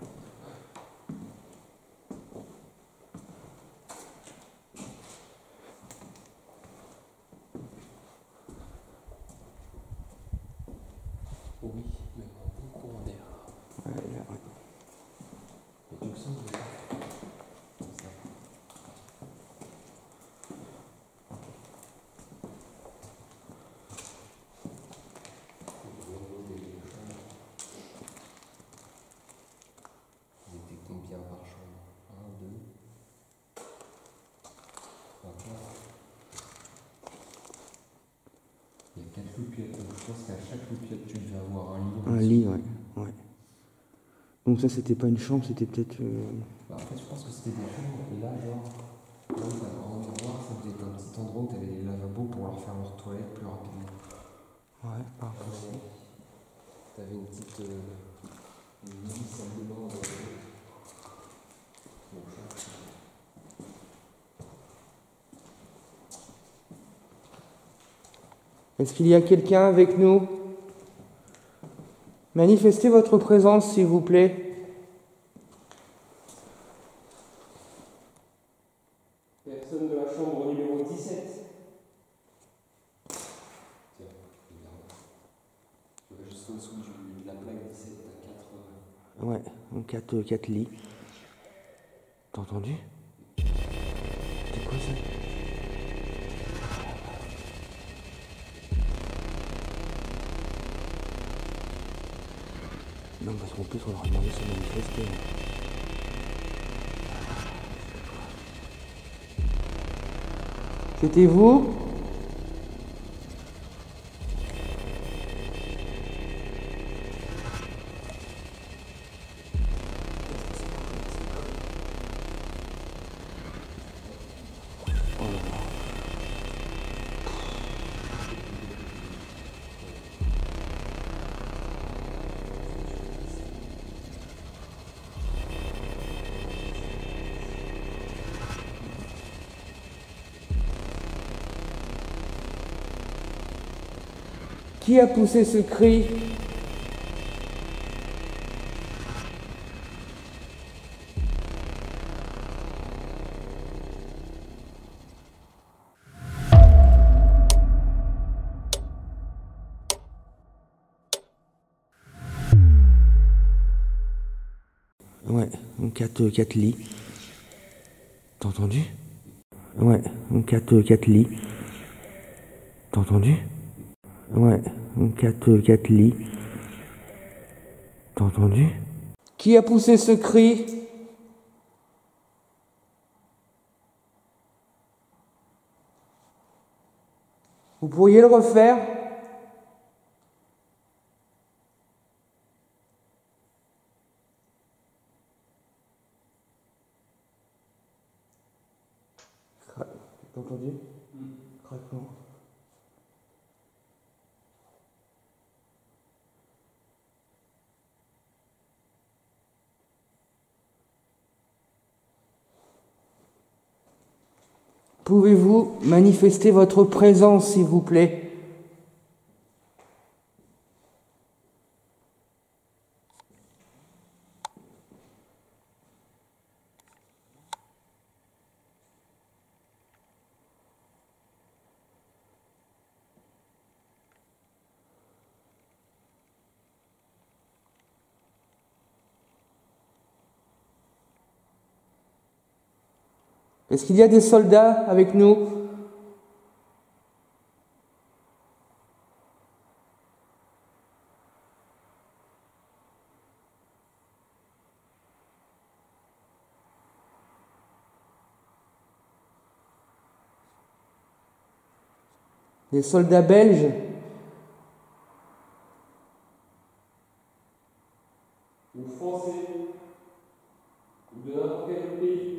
Oui, même un bon courant d'air. Ouais, là, ouais. Et tu le sens déjà? Comme ça. Il était combien par chambre? 1, 2, 3, 4. Il y a 4 loupiottes, donc je pense qu'à chaque loupiote, tu devais avoir un lit. Un lit, ouais. Ouais. Donc ça, c'était pas une chambre, c'était peut-être... Bah, en fait, je pense que c'était des chambres, et là, genre, là où t'as le grand miroir, ça devait être un petit endroit où t'avais les lavabos pour leur faire leur toilette plus rapidement. Ouais, pas possible. T'avais une petite une mini salle de bain dans le... Donc, ça. Est-ce qu'il y a quelqu'un avec nous? Manifestez votre présence, s'il vous plaît. Personne de la chambre numéro 17. Tiens, regarde. Tu vois, juste en dessous de la plaque 17, t'as 4... Ouais, donc 4 lits. T'as entendu? C'est quoi ça? Non, parce qu'en plus, on leur a demandé de se manifester. C'était vous? Oh là là. Qui a poussé ce cri? Ouais, donc 4 lits. T'as entendu? Ouais, donc 4 lits. T'as entendu? Ouais, donc 4 lits. T'as entendu? Qui a poussé ce cri? Vous pourriez le refaire? T'as entendu? Craquement. Pouvez-vous manifester votre présence, s'il vous plaît? Est-ce qu'il y a des soldats avec nous? Des soldats belges? Ou français, ou de n'importe quel autre pays.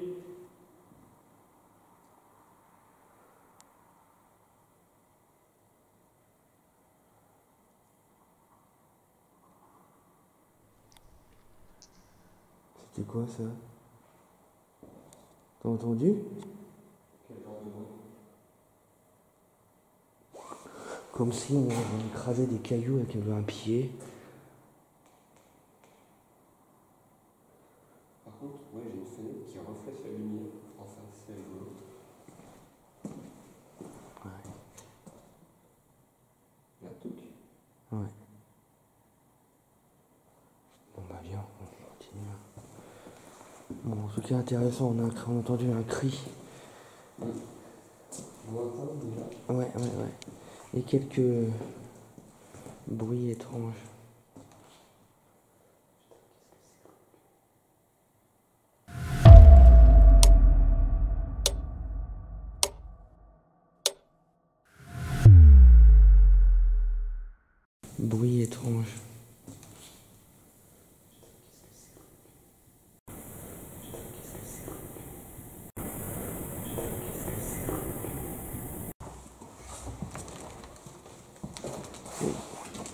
C'était quoi ça? T'as entendu? Quel genre de bruit? Comme si on écrasait des cailloux avec un pied. Par contre, ouais, j'ai une fenêtre qui reflète la lumière. Enfin, c'est rigolo. Ouais. La touque. Ouais. Bon bah bien, on continue. Bon, en tout cas intéressant, on a entendu un cri. Lointain déjà. Ouais. Et quelques bruits étranges. Bruits étranges.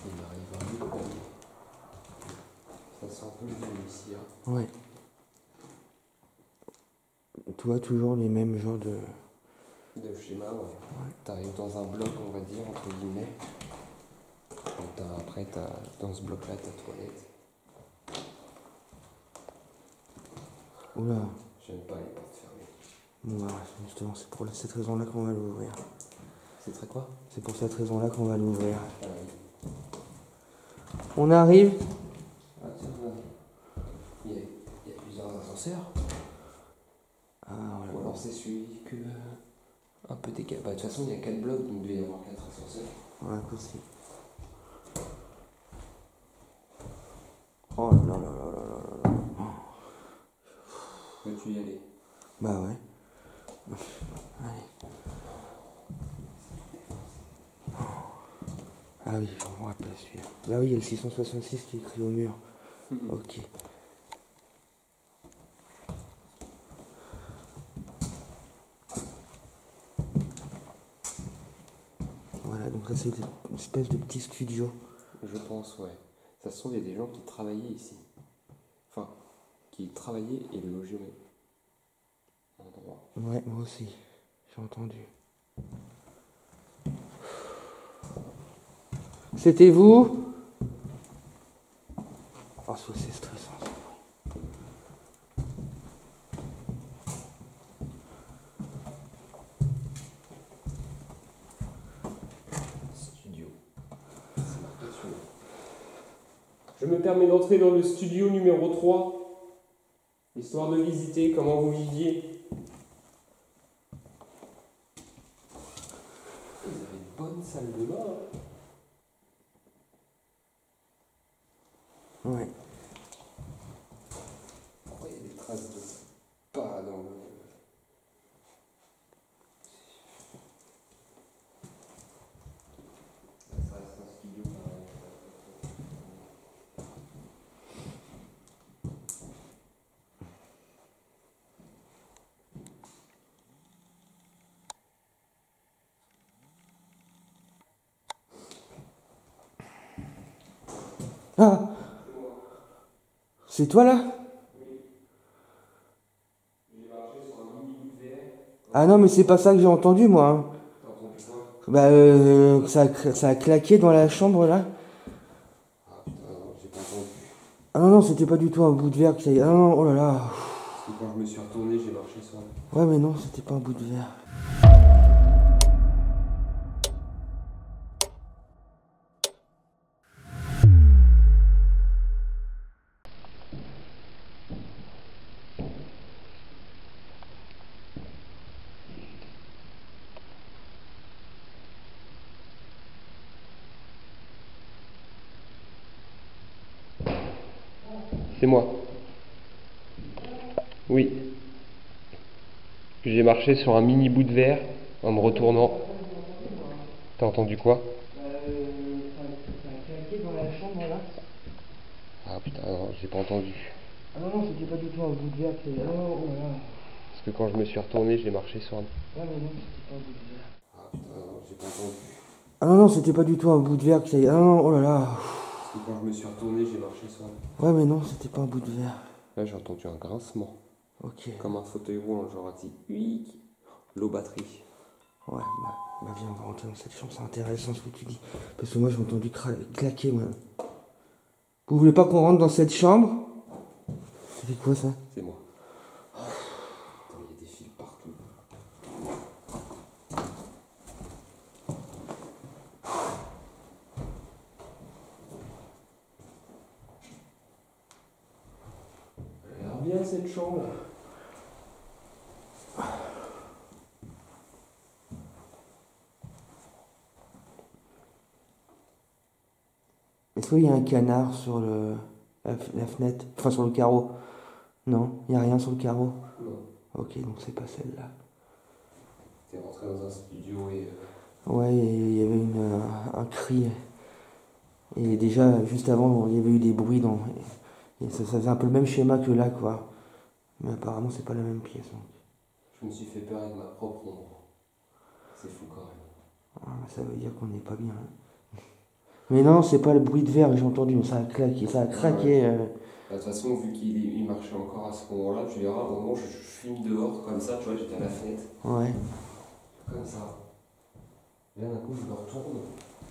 Il m'arrive un peu. Ça sent un peu le vieux ici. Hein. Ouais. Tu vois toujours les mêmes genres de... De schéma, ouais. T'arrives dans un bloc, on va dire, entre guillemets. Et après, dans ce bloc-là, t'as toilette. Oula. J'aime pas les portes fermées. Bon bah, justement, c'est pour cette raison-là qu'on va l'ouvrir. C'est très quoi? C'est pour cette raison-là qu'on va l'ouvrir. Ah oui. On arrive. Ah tiens, il y a plusieurs ascenseurs. Ah voilà. Ou alors c'est celui que... un peu décalé. Bah de toute façon, il y a 4 blocs, donc il devait y avoir 4 ascenseurs. Ouais, possible. Oh là là là là là là là. Veux-tu y aller? Bah ouais. Allez. Ah oui, je me rappelle celui-là. Bah oui, il y a le 666 qui est écrit au mur. Ok. Voilà, donc là c'est une espèce de petit studio. Je pense, ouais. Ça se trouve, il y a des gens qui travaillaient ici. Enfin, qui travaillaient et logeaient à l'endroit. Ouais, moi aussi, j'ai entendu. C'était vous? Oh, c'est stressant. Studio. C'est marqué dessus. Je me permets d'entrer dans le studio numéro 3, histoire de visiter comment vous viviez. Vous avez une bonne salle de bain. Ouais. Pourquoi il y a des traces de pas dans le... Ça reste un studio pareil. Ah! C'est toi là? Ah non, mais c'est pas ça que j'ai entendu moi. Hein. T'as entendu quoi? Bah, ça a claqué dans la chambre là. Ah putain, non, j'ai pas entendu. Ah non, non, c'était pas du tout un bout de verre qui a... Ah non, non, oh là là. Parce que quand je me suis retourné, j'ai marché sur un... Ouais, mais non, c'était pas un bout de verre. C'est moi. Oui. J'ai marché sur un mini bout de verre en me retournant. T'as entendu quoi? Ça a claqué dans la chambre là. Ah putain, non, j'ai pas entendu. Ah non, non, c'était pas du tout un bout de verre qui a... Ah non, oh là là. Parce que quand je me suis retourné, j'ai marché sur un... Ouais, mais non, c'était pas un bout de verre. Ah putain, non, j'ai pas entendu. Ah non, non, c'était pas du tout un bout de verre qui a... Ah non, oh là là. Parce que quand je me suis retourné, j'ai marché sur un... Ouais, mais non, c'était pas un bout de verre. Là, j'ai entendu un grincement. Ok. Comme un fauteuil roulant, genre un petit... Huic. Low batterie. Ouais, bah viens, on va rentrer dans cette chambre, c'est intéressant ce que tu dis. Parce que moi j'ai entendu claquer, moi. Vous voulez pas qu'on rentre dans cette chambre? C'est quoi ça? C'est moi. Putain, il y a des fils partout. Elle a l'air bien cette chambre. Est-ce qu'il y a un canard sur la fenêtre? Enfin sur le carreau? Non, il n'y a rien sur le carreau? Non. Ok, donc c'est pas celle-là. T'es rentré dans un studio et... Ouais, il y avait un cri. Et déjà, juste avant, il y avait eu des bruits dans... Et ça faisait un peu le même schéma que là, quoi. Mais apparemment, c'est pas la même pièce. Donc. Je me suis fait peur avec ma propre ombre. C'est fou quand même. Ah, ça veut dire qu'on n'est pas bien. Hein. Mais non, c'est pas le bruit de verre que j'ai entendu, mais ça a claqué, ça a craqué. De toute façon, vu qu'il marchait encore à ce moment-là, tu verras, au moment où je filme dehors, comme ça, tu vois, j'étais à la fenêtre. Ouais. Comme ça. Et là, d'un coup, je me retourne.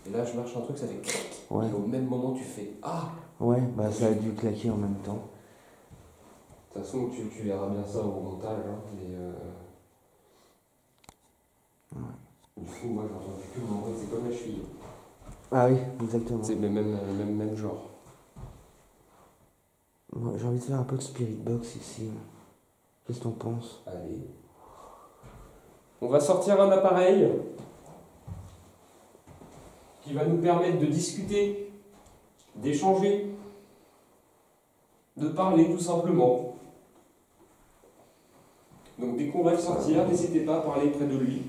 Et là, je marche un truc, ça fait clic. Ouais. Et au même moment, tu fais Ah! Ouais, bah ça a dû claquer en même temps. De toute façon, tu verras bien ça au montage. Hein, mais Ouais. du coup, moi, j'ai entendu que mon bruit, c'est comme la cheville. Ah oui, exactement. C'est le même genre. Ouais, j'ai envie de faire un peu de spirit box ici. Qu'est-ce que t'en penses? Allez. On va sortir un appareil qui va nous permettre de discuter, d'échanger. de parler tout simplement. Donc dès qu'on va le sortir, n'hésitez pas à parler près de lui.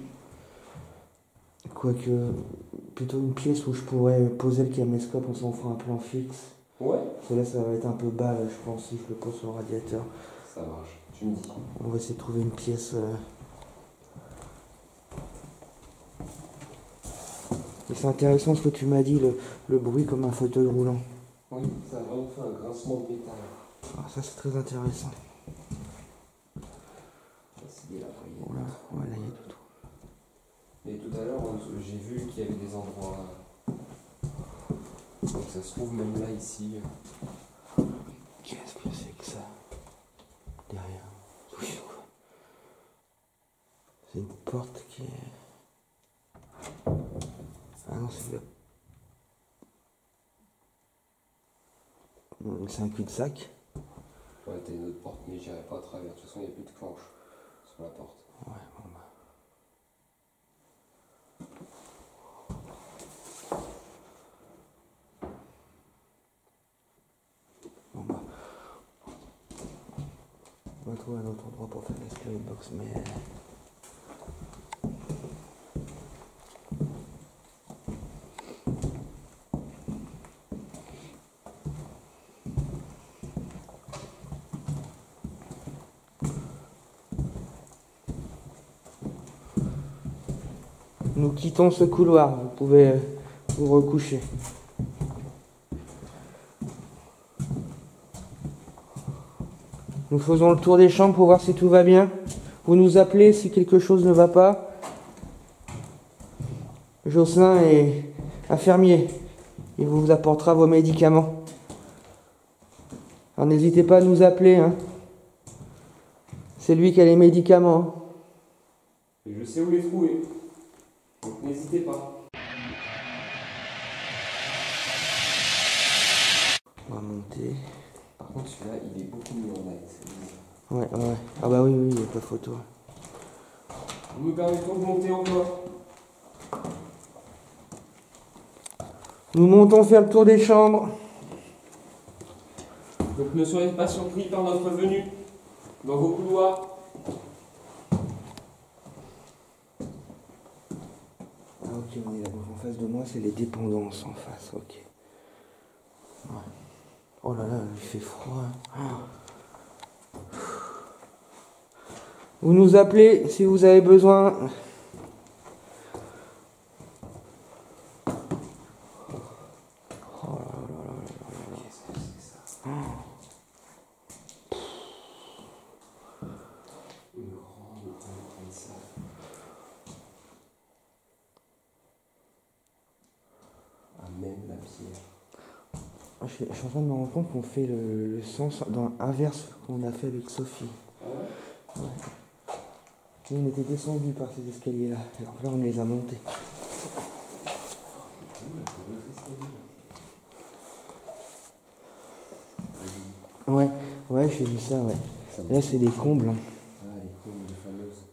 Quoique, plutôt une pièce où je pourrais poser le caméscope, on s'en fera un plan fixe. Ouais. Parce que là, ça va être un peu bas, là, je pense, si je le pose sur le radiateur. Ça marche, tu me dis. On va essayer de trouver une pièce. Et c'est intéressant ce que tu m'as dit, le bruit comme un fauteuil roulant. Oui, ça a vraiment fait un grincement de métal. Ah, ça, c'est très intéressant. Voilà, Voilà, voilà, il y a de tout. et tout à l'heure, j'ai vu qu'il y avait des endroits. Donc ça se trouve même là, ici. Qu'est-ce que c'est que ça? Derrière. Oui. C'est une porte qui est. Ah non, c'est un cul-de-sac. Ouais, t'as une autre porte, mais j'irai pas à travers. De toute façon, il n'y a plus de planche sur la porte. Ouais, bon bah. Bon bah. On va trouver un autre endroit pour faire la spirit box, mais. Nous quittons ce couloir, vous pouvez vous recoucher. Nous faisons le tour des chambres pour voir si tout va bien. Vous nous appelez si quelque chose ne va pas. Jocelyn est infirmier. Il vous apportera vos médicaments. Alors n'hésitez pas à nous appeler. Hein. C'est lui qui a les médicaments. Hein. Et je sais où les trouver. Donc n'hésitez pas. On va monter. Par contre, celui-là, il est beaucoup mieux en light. Ouais. Ah bah oui, il n'y a pas photo. Nous nous permettons de monter encore. Nous montons faire le tour des chambres. Donc ne soyez pas surpris par notre venue dans vos couloirs. Ah ok, on est là. Donc en face de moi, c'est les dépendances en face. Ok. Ouais. Oh là là, il fait froid. Ah. Vous nous appelez si vous avez besoin. Même la pierre. Je suis en train de me rendre compte qu'on fait le sens dans inverse qu'on a fait avec Sophie. Ah ouais. Nous, on était descendus par ces escaliers-là. Alors là, on les a montés. Ouais, j'ai vu ça, ouais. Là, c'est des combles. Hein. Ah, les combles de fameuses.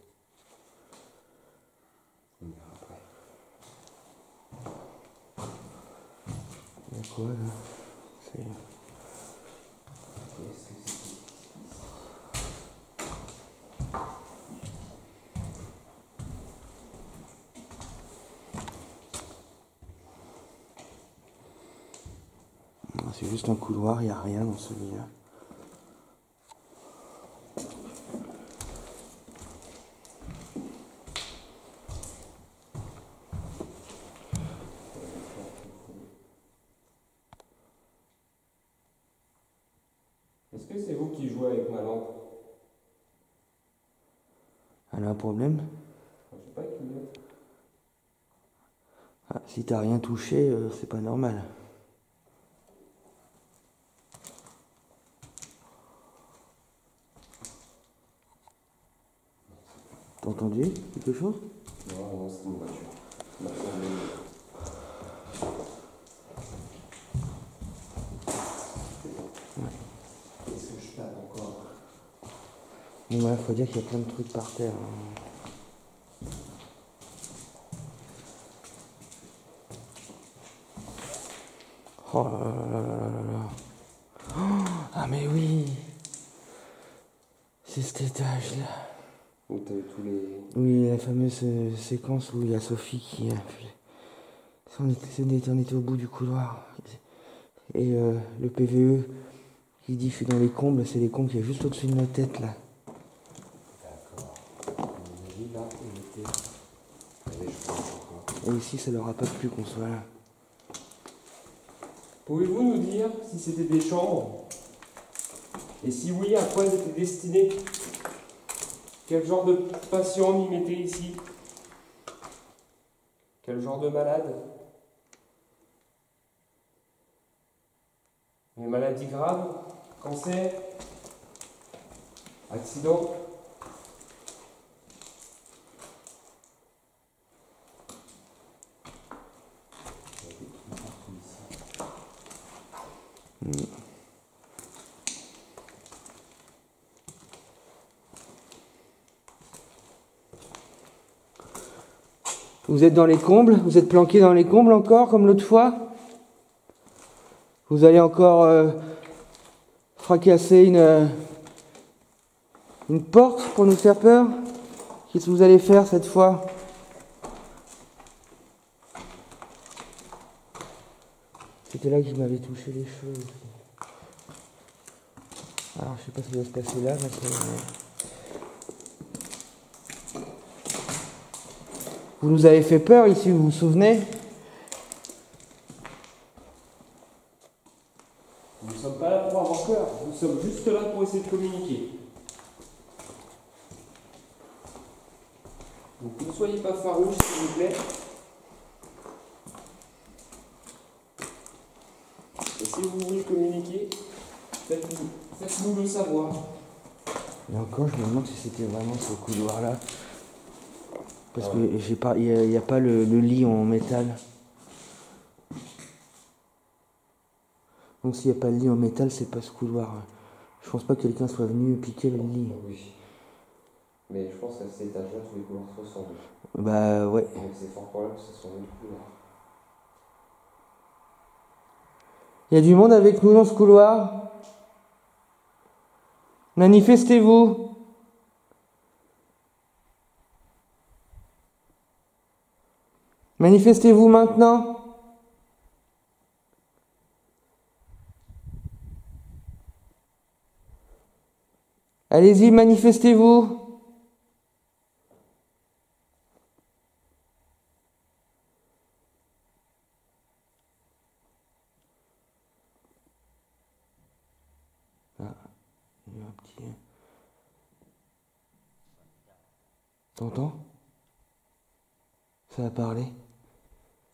On verra après. Il y a quoi, là? C'est... C'est juste un couloir, il n'y a rien dans celui-là. Est-ce que c'est vous qui jouez avec ma lampe? Elle a un problème? Je sais pas qui est. Ah, si t'as rien touché, c'est pas normal. T'as entendu quelque chose? Non, c'est une voiture. Est-ce que je tape encore? Bon, ouais, faut dire qu'il y a plein de trucs par terre. Hein. Oh là là là là là là. Ah mais oui. C'est cet étage-là. Où t'as eu tous les... Oui, la fameuse séquence où il y a Sophie qui... on était au bout du couloir. Et le PVE qui dit je suis dans les combles, c'est les combles qui est juste au-dessus de notre tête là. D'accord. À mon avis, là, on était... Allez, je pense encore. Et ici, ça leur a pas plu qu'on soit là. Pouvez-vous nous dire si c'était des chambres? Et si oui, à quoi elles étaient destinées? Quel genre de patient on y mettait ici? Quel genre de malade? Une maladie grave? Cancer? Accident? Vous êtes dans les combles? Vous êtes planqué dans les combles encore, comme l'autre fois? Vous allez encore fracasser une porte pour nous faire peur? Qu'est-ce que vous allez faire cette fois? C'était là que je m'avais touché les cheveux aussi. Alors je sais pas ce qui va se passer là, vous nous avez fait peur ici, vous vous souvenez? Nous ne sommes pas là pour avoir peur, nous sommes juste là pour essayer de communiquer. Donc ne soyez pas farouches, s'il vous plaît. Et si vous voulez communiquer, faites-nous le savoir. Et encore, je me demande si c'était vraiment ce couloir-là. Parce que j'ai pas, il n'y a pas le lit en métal. Donc s'il n'y a pas le lit en métal, c'est pas ce couloir. Je pense pas que quelqu'un soit venu piquer le lit. Oui. Mais je pense qu'à cet étage-là, tous les couloirs se ressemblent. Bah ouais. Donc c'est fort probable que ce soit le même couloir. Il y a du monde avec nous dans ce couloir? Manifestez-vous. Manifestez-vous maintenant. Allez-y, manifestez-vous. Ah, il y a un petit... T'entends? Ça a parlé.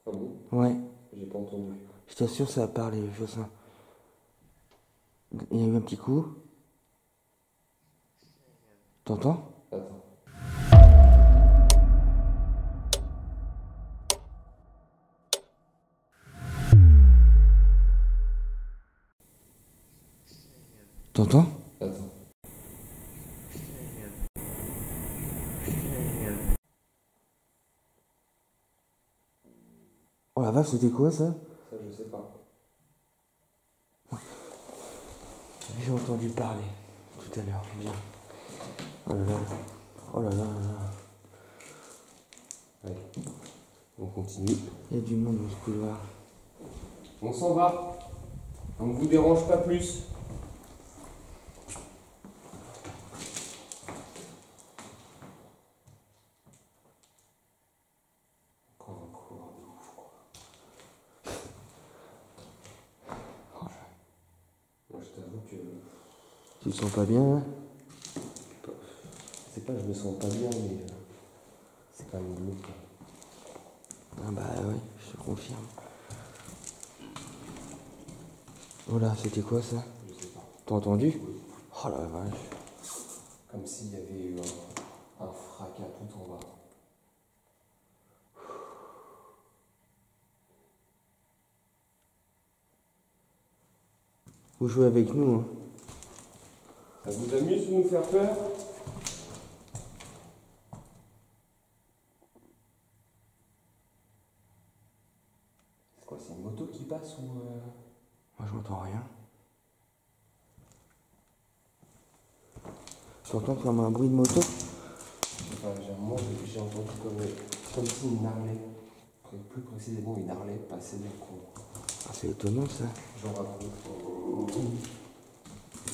Ah bon? Ouais. J'ai pas entendu. Je t'assure, ça a parlé, Jocelyn. Il y a eu un petit coup. T'entends? Attends. T'entends? Attends. Oh la vache, c'était quoi ça? Ça, je sais pas. J'ai entendu parler tout à l'heure. Bien. Oh là là. Oh là là là là. Allez. On continue. Il y a du monde dans ce couloir. On s'en va. On ne vous dérange pas plus. Encore un couloir de ouf, quoi. Moi, je t'avoue que... Tu te sens pas bien là? C'est pas que je me sens pas bien, mais... c'est quand même glauque, quoi. Ah bah oui, je te confirme. Oh là, c'était quoi ça? Je sais pas. T'as entendu? Oui. Oh la vache. Comme s'il y avait eu un fracas tout en bas. Vous jouez avec nous, hein. Ça vous amuse de nous faire peur? C'est quoi, c'est une moto qui passe ou... Moi j'entends rien. T'entends comme un bruit de moto? Enfin, j'ai entendu comme si une Harley, plus précisément une Harley, passait des cons. Ah, c'est étonnant ça. Genre un gros.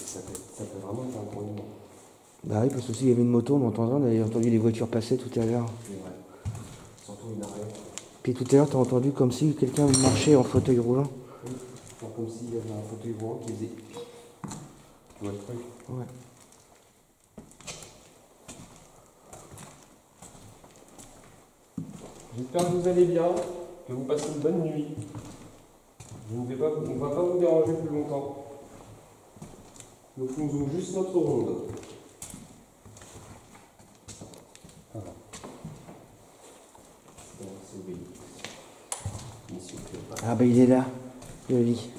Ça peut vraiment être un grognement. Bah oui, parce que s'il y avait une moto, on entendrait, on avait entendu les voitures passer tout à l'heure. C'est vrai. Surtout une Harley. Puis tout à l'heure, t'as entendu comme si quelqu'un marchait en fauteuil roulant. Oui. Genre comme s'il y avait un fauteuil roulant qui faisait. Tu vois le truc? Ouais. J'espère que vous allez bien, que vous passez une bonne nuit. On ne va pas vous déranger plus longtemps. Nous faisons juste notre ronde. Voilà. C'est Obélix. Mission Cléopâtre. Ah bah il est là, le lit.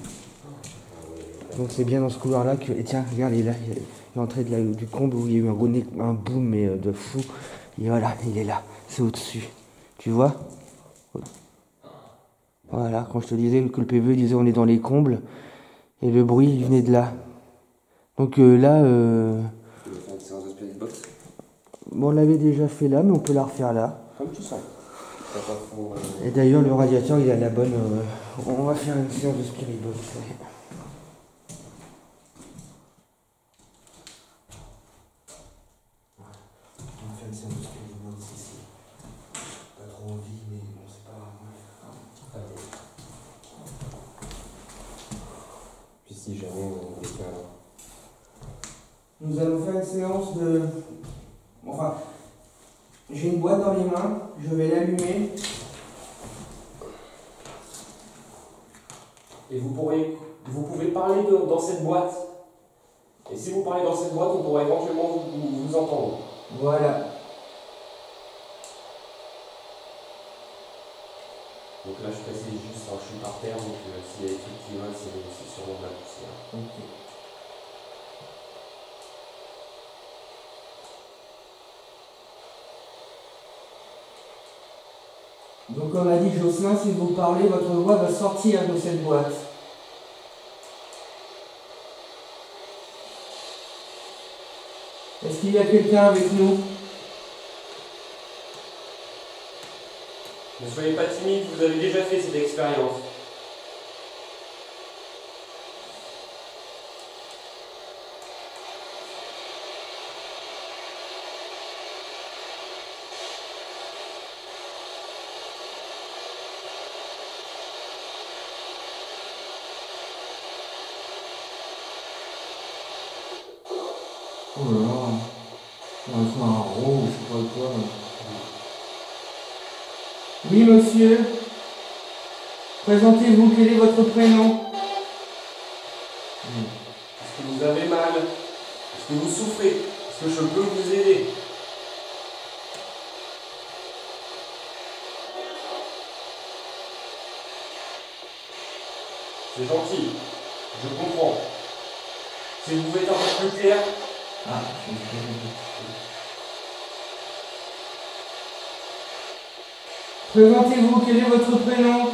Donc c'est bien dans ce couloir-là que... Et tiens, regarde, il est là. Il est l'entrée du comble où il y a eu un boom mais de fou. Et voilà, il est là. C'est au-dessus. Tu vois? Voilà, quand je te disais que le PV disait on est dans les combles. Et le bruit, il venait de là. Donc là... Tu veux faire une séance de Spirit Box? Bon, on l'avait déjà fait là, mais on peut la refaire là. Comme tu sens. Et d'ailleurs, le radiateur, il a la bonne... on va faire une séance de Spirit Box. On va faire une séance de Spirit Box ici. Pas trop envie, mais bon, c'est pas grave. Puis si jamais on décale. Nous allons faire une séance de... Enfin, j'ai une boîte dans les mains, je vais l'allumer. Et vous pouvez parler dans cette boîte. Et si vous parlez dans cette boîte, on pourra éventuellement vous entendre. Voilà. Donc là, je précise juste, je suis par terre, donc s'il y a des trucs qui volent, c'est sûrement de la poussière. Ok. Donc comme a dit Jocelyn, si vous parlez, votre voix va sortir de cette boîte. Est-ce qu'il y a quelqu'un avec nous? Ne soyez pas timide, vous avez déjà fait cette expérience. Oh là là, on va faire un rond, je sais pas quoi. Oui, monsieur. Présentez-vous, quel est votre prénom? Est-ce que vous avez mal? Est-ce que vous souffrez? Est-ce que je peux vous aider? C'est gentil, je comprends. Si vous pouvez être un peu plus clair. Ah, présentez-vous, quel est votre prénom?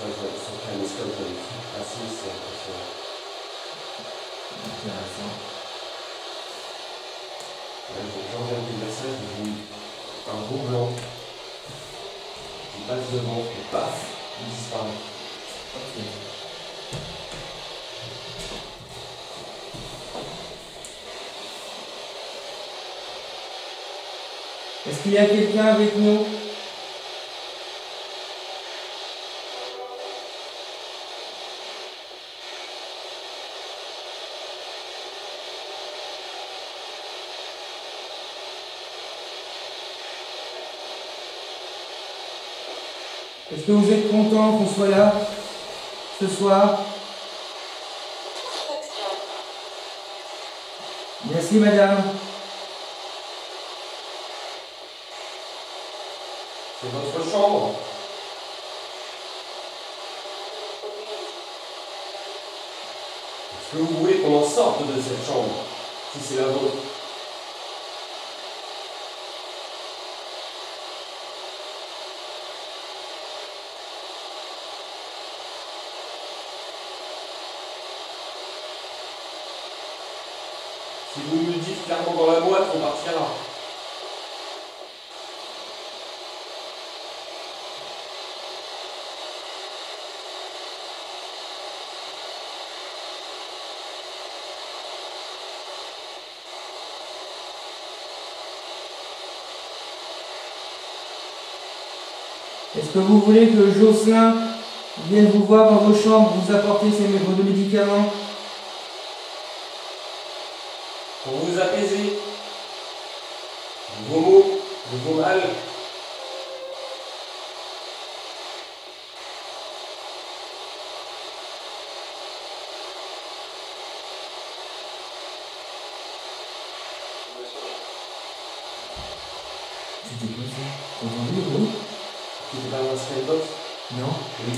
Son caméscope de assez, c'est impressionnant. Intéressant. Là, j'en viens de dire ça, j'ai vu un gros blanc qui passe devant et paf, il disparaît. Ok. Est-ce qu'il y a quelqu'un avec nous? Est-ce que vous êtes content qu'on soit là ce soir? Merci madame. C'est votre chambre. Est-ce que vous voulez qu'on en sorte de cette chambre, si c'est la vôtre? Si vous me le dites clairement dans la boîte, on partira. Est-ce que vous voulez que Jocelyn vienne vous voir dans vos chambres, vous apporter vos médicaments? Pour vous apaiser de vos maux, de vos mal. C'était quoi ça? T'as entendu le bruit? C'était pas un skybox? Non? Oui.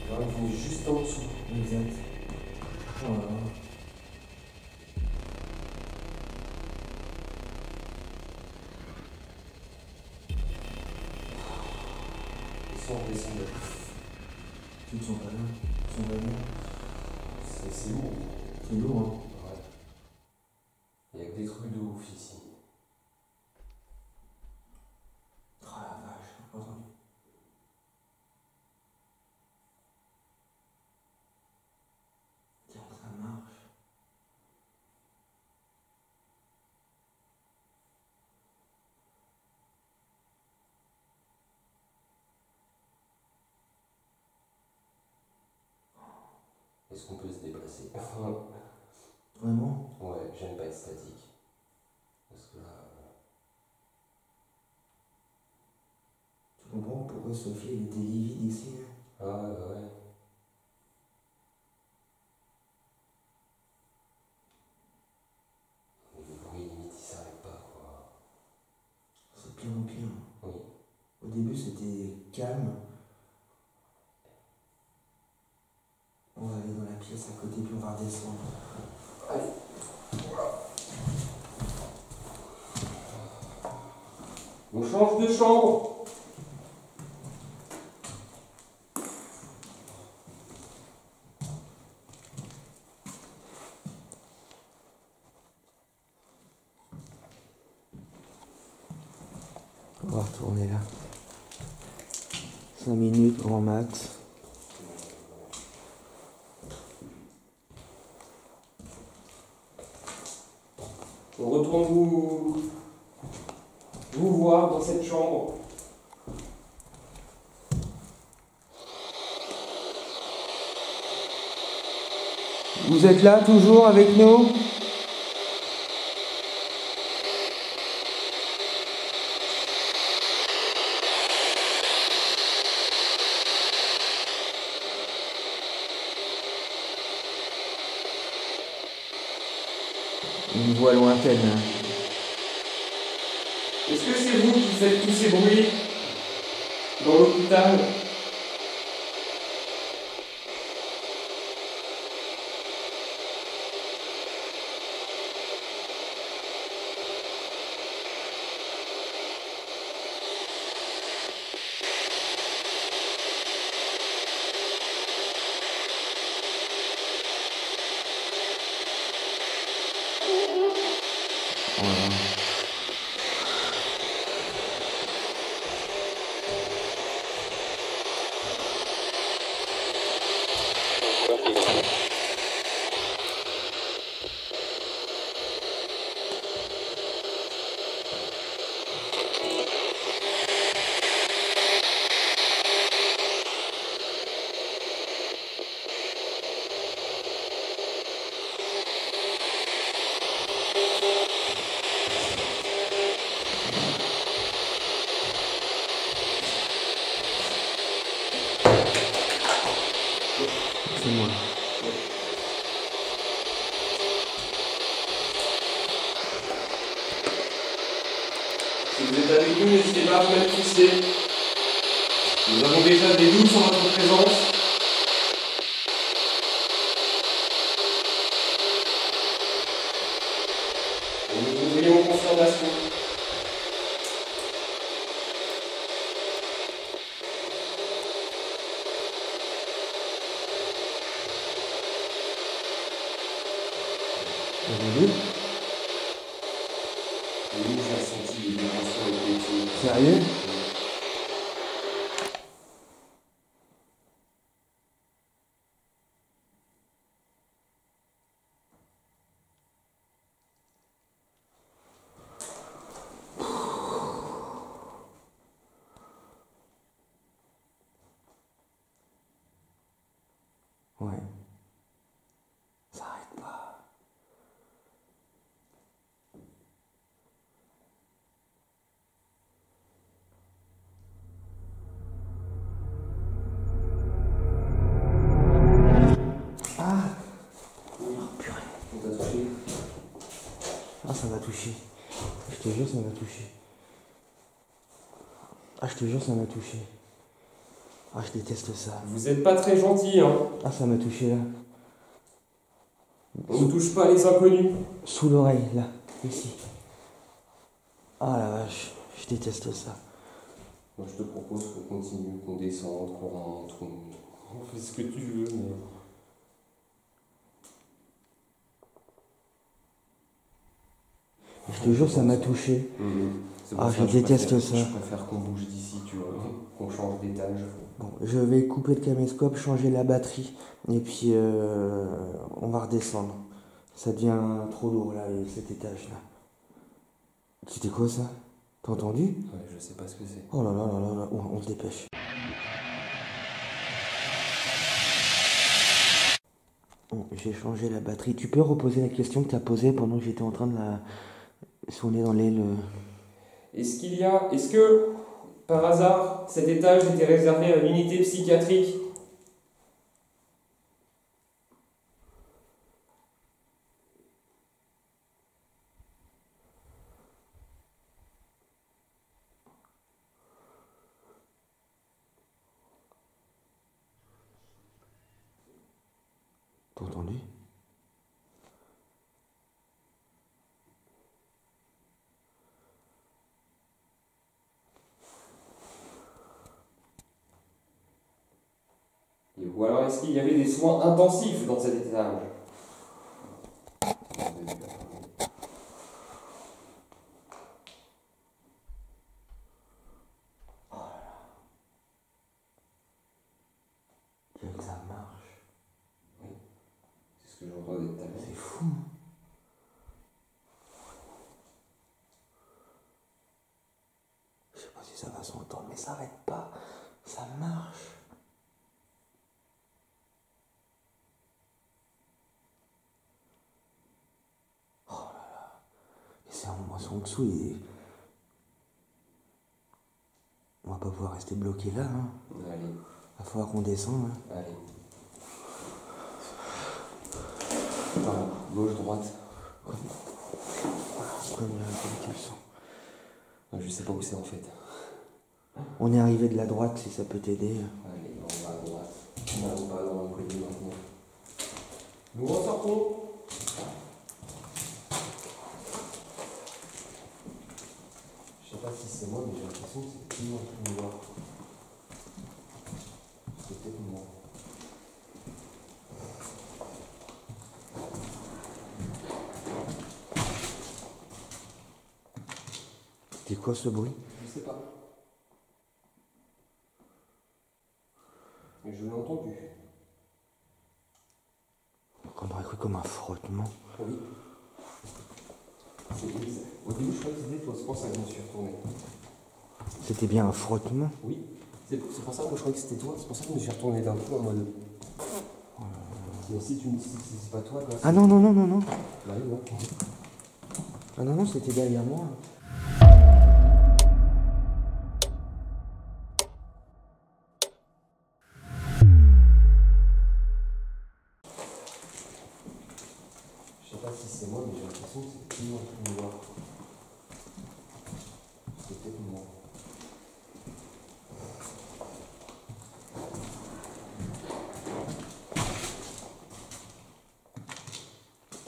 Alors, il venait juste en dessous. Exact. Oh là là. Ils sont redescendus. Tu te sens pas bien? Tu te sens pas bien? C'est lourd. C'est lourd, hein? Ouais. Il y a que des trucs de ouf ici. Oh la vache, j'ai pas entendu. Tiens, ça marche. Est-ce qu'on peut se déplacer? Vraiment? Ouais, j'aime pas être statique. Parce que là. Tu comprends pourquoi Sophie elle était livide ici, hein? Ah ouais. Le bruit limite il s'arrête pas quoi. C'est pire en pire. Oui. Au début c'était calme. On va aller dans la pièce à côté puis on va redescendre. Allez. On change de chambre. On va retourner là. 5 minutes grand max. On retourne vous voir dans cette chambre. Vous êtes là toujours avec nous? Une voix lointaine. Est-ce que c'est vous qui faites tous ces bruits dans l'hôpital? Voilà. C'est moi. Si vous êtes avec nous, n'hésitez pas à vous manifester. Nous avons déjà des doutes sur votre présence. Et nous voudrions confirmation. Vous avez vu? Oui, j'ai senti des vibrations avec les pieds. Sérieux? Ouais. Ça arrête pas. Ah! Oh purée. On t'a touché. Ah, ça m'a touché. Je te jure, ça m'a touché. Ah, je te jure, ça m'a touché. Ah, je déteste ça. Vous êtes pas très gentil, hein. Ah, ça m'a touché là. On ne touche pas les inconnus. Sous l'oreille, là. Ici. Ah la vache, je déteste ça. Moi, je te propose qu'on continue, qu'on descende, qu'on rentre, On fait ce que tu veux, mais... Je te jure, ça m'a touché. C'est pour Ah, ça je que déteste préfère- ça. Je préfère qu'on bouge d'ici, tu vois, qu'on change d'étage. Bon, je vais couper le caméscope, changer la batterie, et puis on va redescendre. Ça devient trop lourd là, cet étage là. C'était quoi ça? T'as entendu? Ouais, je sais pas ce que c'est. Oh là là là là là, on se dépêche. Bon, j'ai changé la batterie. Tu peux reposer la question que tu as posée pendant que j'étais en train de la sonner dans l'aile. Est-ce que, par hasard, cet étage était réservé à une unité psychiatrique? T'as entendu? Ou alors est-ce qu'il y avait des soins intensifs dans cet étage? Tu veux que ça marche? C'est ce que j'entendais tout à l'heure. C'est fou, hein? Je sais pas si ça va s'entendre, mais ça arrête pas. Ça marche. Oh là là. Et c'est en dessous et... On va pas pouvoir rester bloqué là, hein. Allez, Va falloir qu'on descende, hein. allez. Attends, gauche, droite. Comme tu le sens. Je sais pas où c'est en fait. On est arrivé de la droite, si ça peut t'aider. Allez, on va à droite. On n'arrive pas dans l'inconnu maintenant. Nous ressortons. Je sais pas si c'est moi, mais j'ai l'impression que c'est tout en train de voir. C'est peut-être moi. C'était quoi ce bruit? Je sais pas. Mais je l'ai entendu. On aurait cru comme un frottement. Oui. Au début, je croyais que c'était toi, c'est pour ça que je me suis retourné. C'était bien un frottement. Oui. C'est pour ça que moi, je croyais que c'était toi, c'est pour ça que je me suis retourné d'un coup en mode. Mais si tu me dis que c'est pas toi, là. Ah non, non, non, non, non. Bah oui, non. Ah non, non, c'était derrière moi. Je sais pas si c'est moi, mais j'ai l'impression que c'est tout en train de voir. C'est peut-être moi.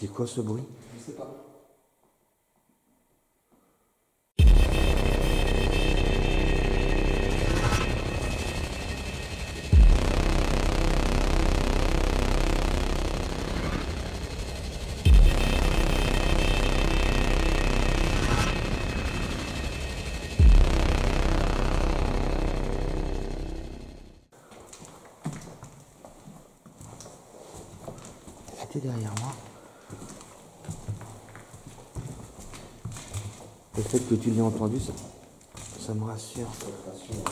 C'était quoi ce bruit? Je sais pas. C'était derrière moi. Le fait que tu l'aies entendu, ça me rassure. Excusez-moi.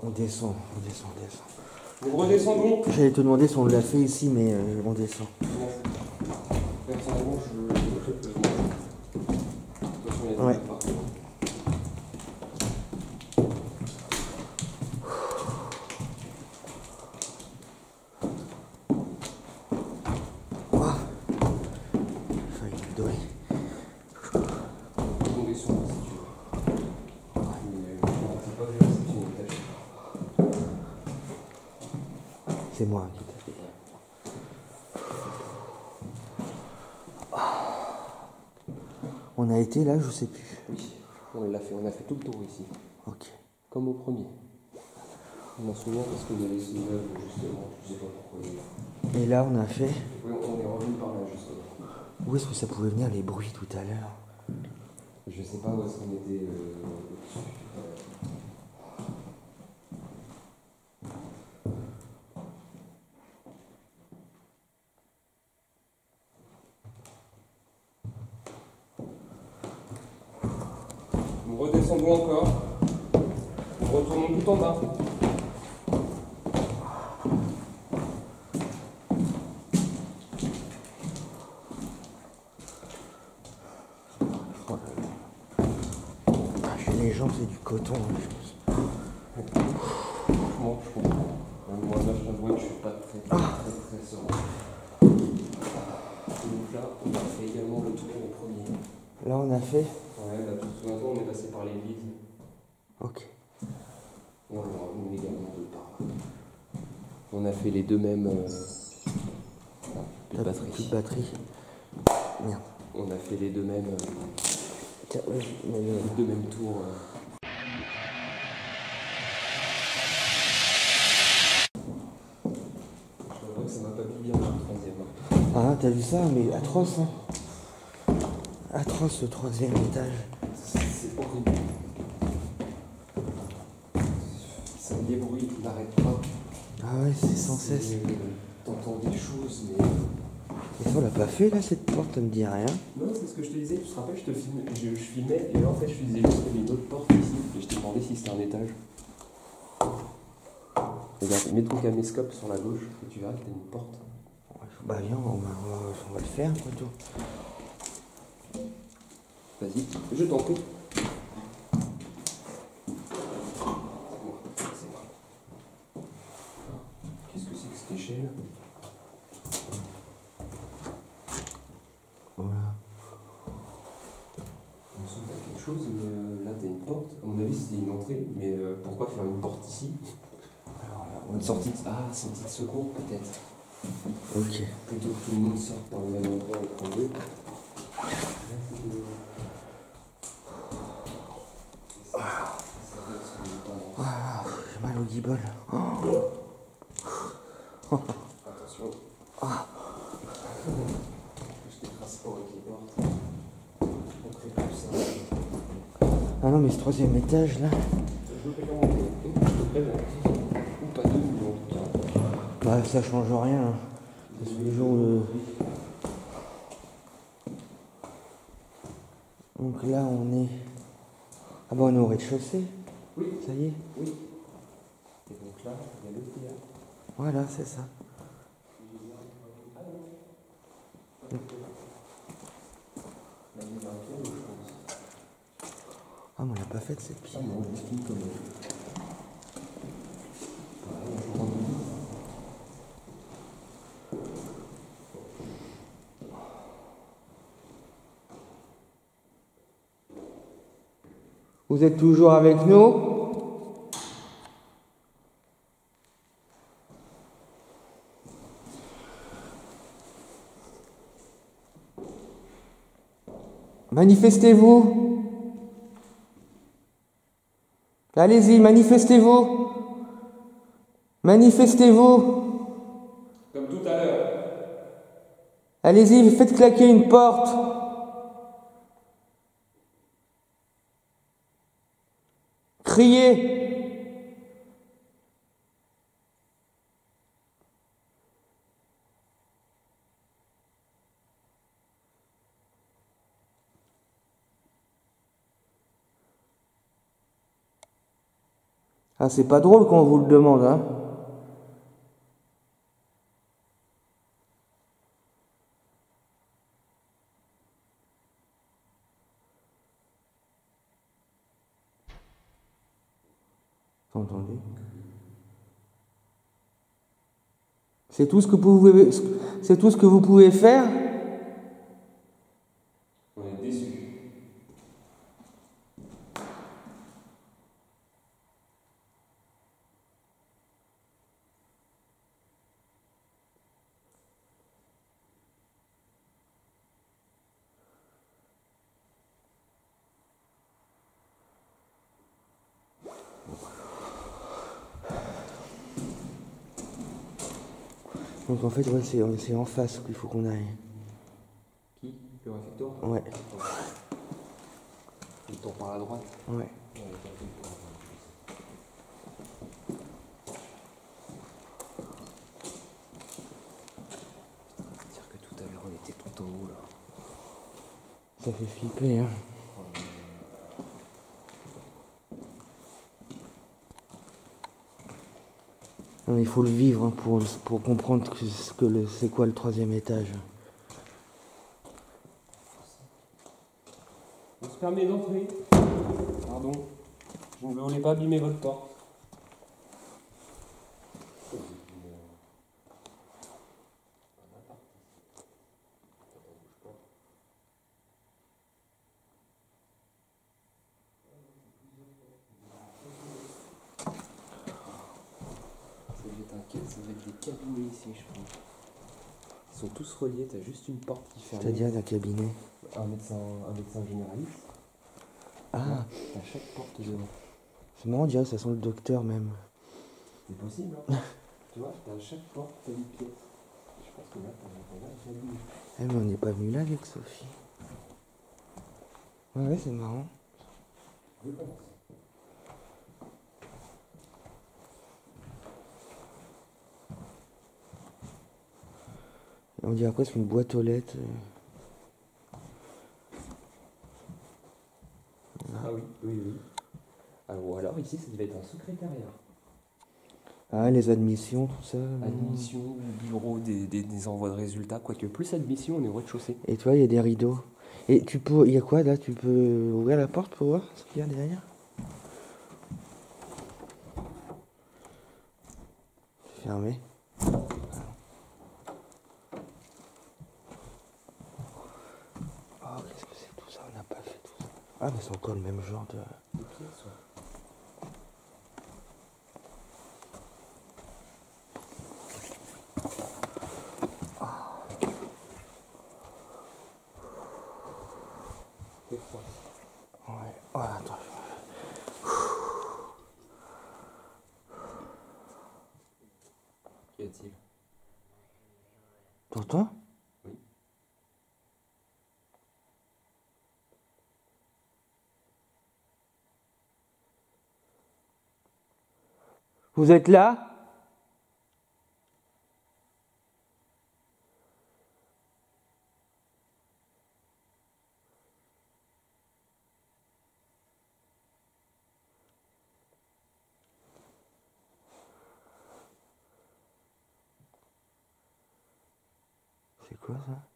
On descend. Nous redescendons. J'allais te demander si on l'a fait ici, mais on descend. Personnellement, attention, il y a des Ouais. partout. Ah. J'ai failli me doler. Tomber sur moi si tu veux. Mais c'est pas grave, c'est une tâche. C'est moi qui t'a fait. On a été là, je sais plus. Oui, on a fait tout le tour ici. Ok. Comme au premier. Je m'en souviens parce qu'il y avait ces immeubles justement, je sais pas pourquoi il est là. Et là, on a fait. Oui, on est revenu par là justement. Où est-ce que ça pouvait venir les bruits tout à l'heure? Je sais pas où est-ce qu'on était au-dessus. Nous redescendons encore. Nous retournons tout en bas. Oh là là. Ah, chez les gens, c'est du coton, hein, je pense. Franchement, je comprends. Même moi, là, je t'avoue que je suis pas très serein. Donc là, on a fait également le tour au premier. Là, on a fait. Ouais, là, tout maintenant, on est passé par l'église. Ok. On est revenu également de par là. On a fait les deux mêmes. Plus de batterie. Plus de batterie. Merde. On a fait les deux mêmes. Tiens, ouais, mais Les deux mêmes tours. Je t'avoue que ça m'a pas mis bien le troisième. Ah, t'as vu ça? Mais atroce, hein. Atroce, ce troisième étage. C'est horrible. Ça des bruits qui n'arrêtent pas. Ah ouais, c'est sans cesse. T'entends des choses, mais. Et ça, on l'a pas fait, là, cette porte, ça me dit rien. Non, c'est ce que je te disais. Tu te rappelles, je filmais, et là, en fait, je te disais juste qu'il y avait une autre porte ici, et je t'ai demandé si c'était un étage. Regarde, mets ton caméscope sur la gauche, et tu verras qu'il y a une porte. Bah viens, on va le faire, quoi, tout. Vas-y, je t'en prie. Qu'est-ce que c'est que cette échelle? Voilà. On sent qu'il y a quelque chose, mais là t'as une porte. À mon avis c'était une entrée, mais pourquoi faire une porte ici? Alors là, Une sortie de... Ah, sortie de secours peut-être. ok. Plutôt que tout le monde sorte dans le même endroit au premier. Ah, j'ai mal au guibole. Oh. Attention. Je t'écrase pas avec les portes. On crée plus ça. Ah non, mais ce troisième étage, là. Je veux pas monter. Je te préviens. Ou pas deux, mais en tout cas. Bah, ça change rien. Hein. Parce que le jour où... Donc là, on est... Ah bah, on est au rez-de-chaussée. Oui. Ça y est. Oui. Et donc là, il y a le théâtre. Voilà, c'est ça. Là, il y a un tour, je pense. Ah, mais on l'a pas faite cette Ah pile. non, je filme comme. Voilà, je rentre. Vous êtes toujours avec nous? Manifestez-vous. Allez-y, manifestez-vous. Manifestez-vous. Comme tout à l'heure. Allez-y, faites claquer une porte. Criez. Ah, c'est pas drôle quand on vous le demande, hein. Entendez? C'est tout ce que vous pouvez faire? On est déçus. Donc en fait, ouais, c'est en face qu'il faut qu'on aille. Qui? Le réfectoire? Ouais, Il tourne par la droite. ouais. C'est-à-dire que tout à l'heure, on était tout en haut là. Ça fait flipper, hein. Non, il faut le vivre hein, pour comprendre c'est quoi le troisième étage. On se permet d'entrer. Pardon. Je ne voulais pas abîmer votre porte. Ça va être des cabinets ici, je pense. Ils sont tous reliés, t'as juste une porte qui ferme. C'est-à-dire un cabinet. Un médecin généraliste. Ah, T'as chaque porte devant. c'est marrant, on dirait que ça sent le docteur même. C'est possible, hein. Tu vois, t'as chaque porte, t'as une pièce. Je pense que là, t'as un cabinet. Eh, mais on n'est pas venu là avec Sophie. Ouais, c'est marrant. Je pense. On dirait presque une boîte aux lettres. Ah oui, oui, oui. Alors, ou alors ici, ça devait être un secrétariat. Ah, les admissions, tout ça. Admission, bureau des envois de résultats. Quoique, plus admission, on est au rez-de-chaussée. Et toi, il y a des rideaux. Et il y a quoi là? Tu peux ouvrir la porte pour voir ce qu'il y a derrière? C'est fermé. Oh, qu'est-ce que c'est tout ça? On n'a pas fait tout ça. Ah, mais c'est encore le même genre de... Des pièces, ouais. C'est froid. Ouais. Oh, attends. Qu'y a-t-il? T'entends? Oui. Vous êtes là? C'est quoi ça?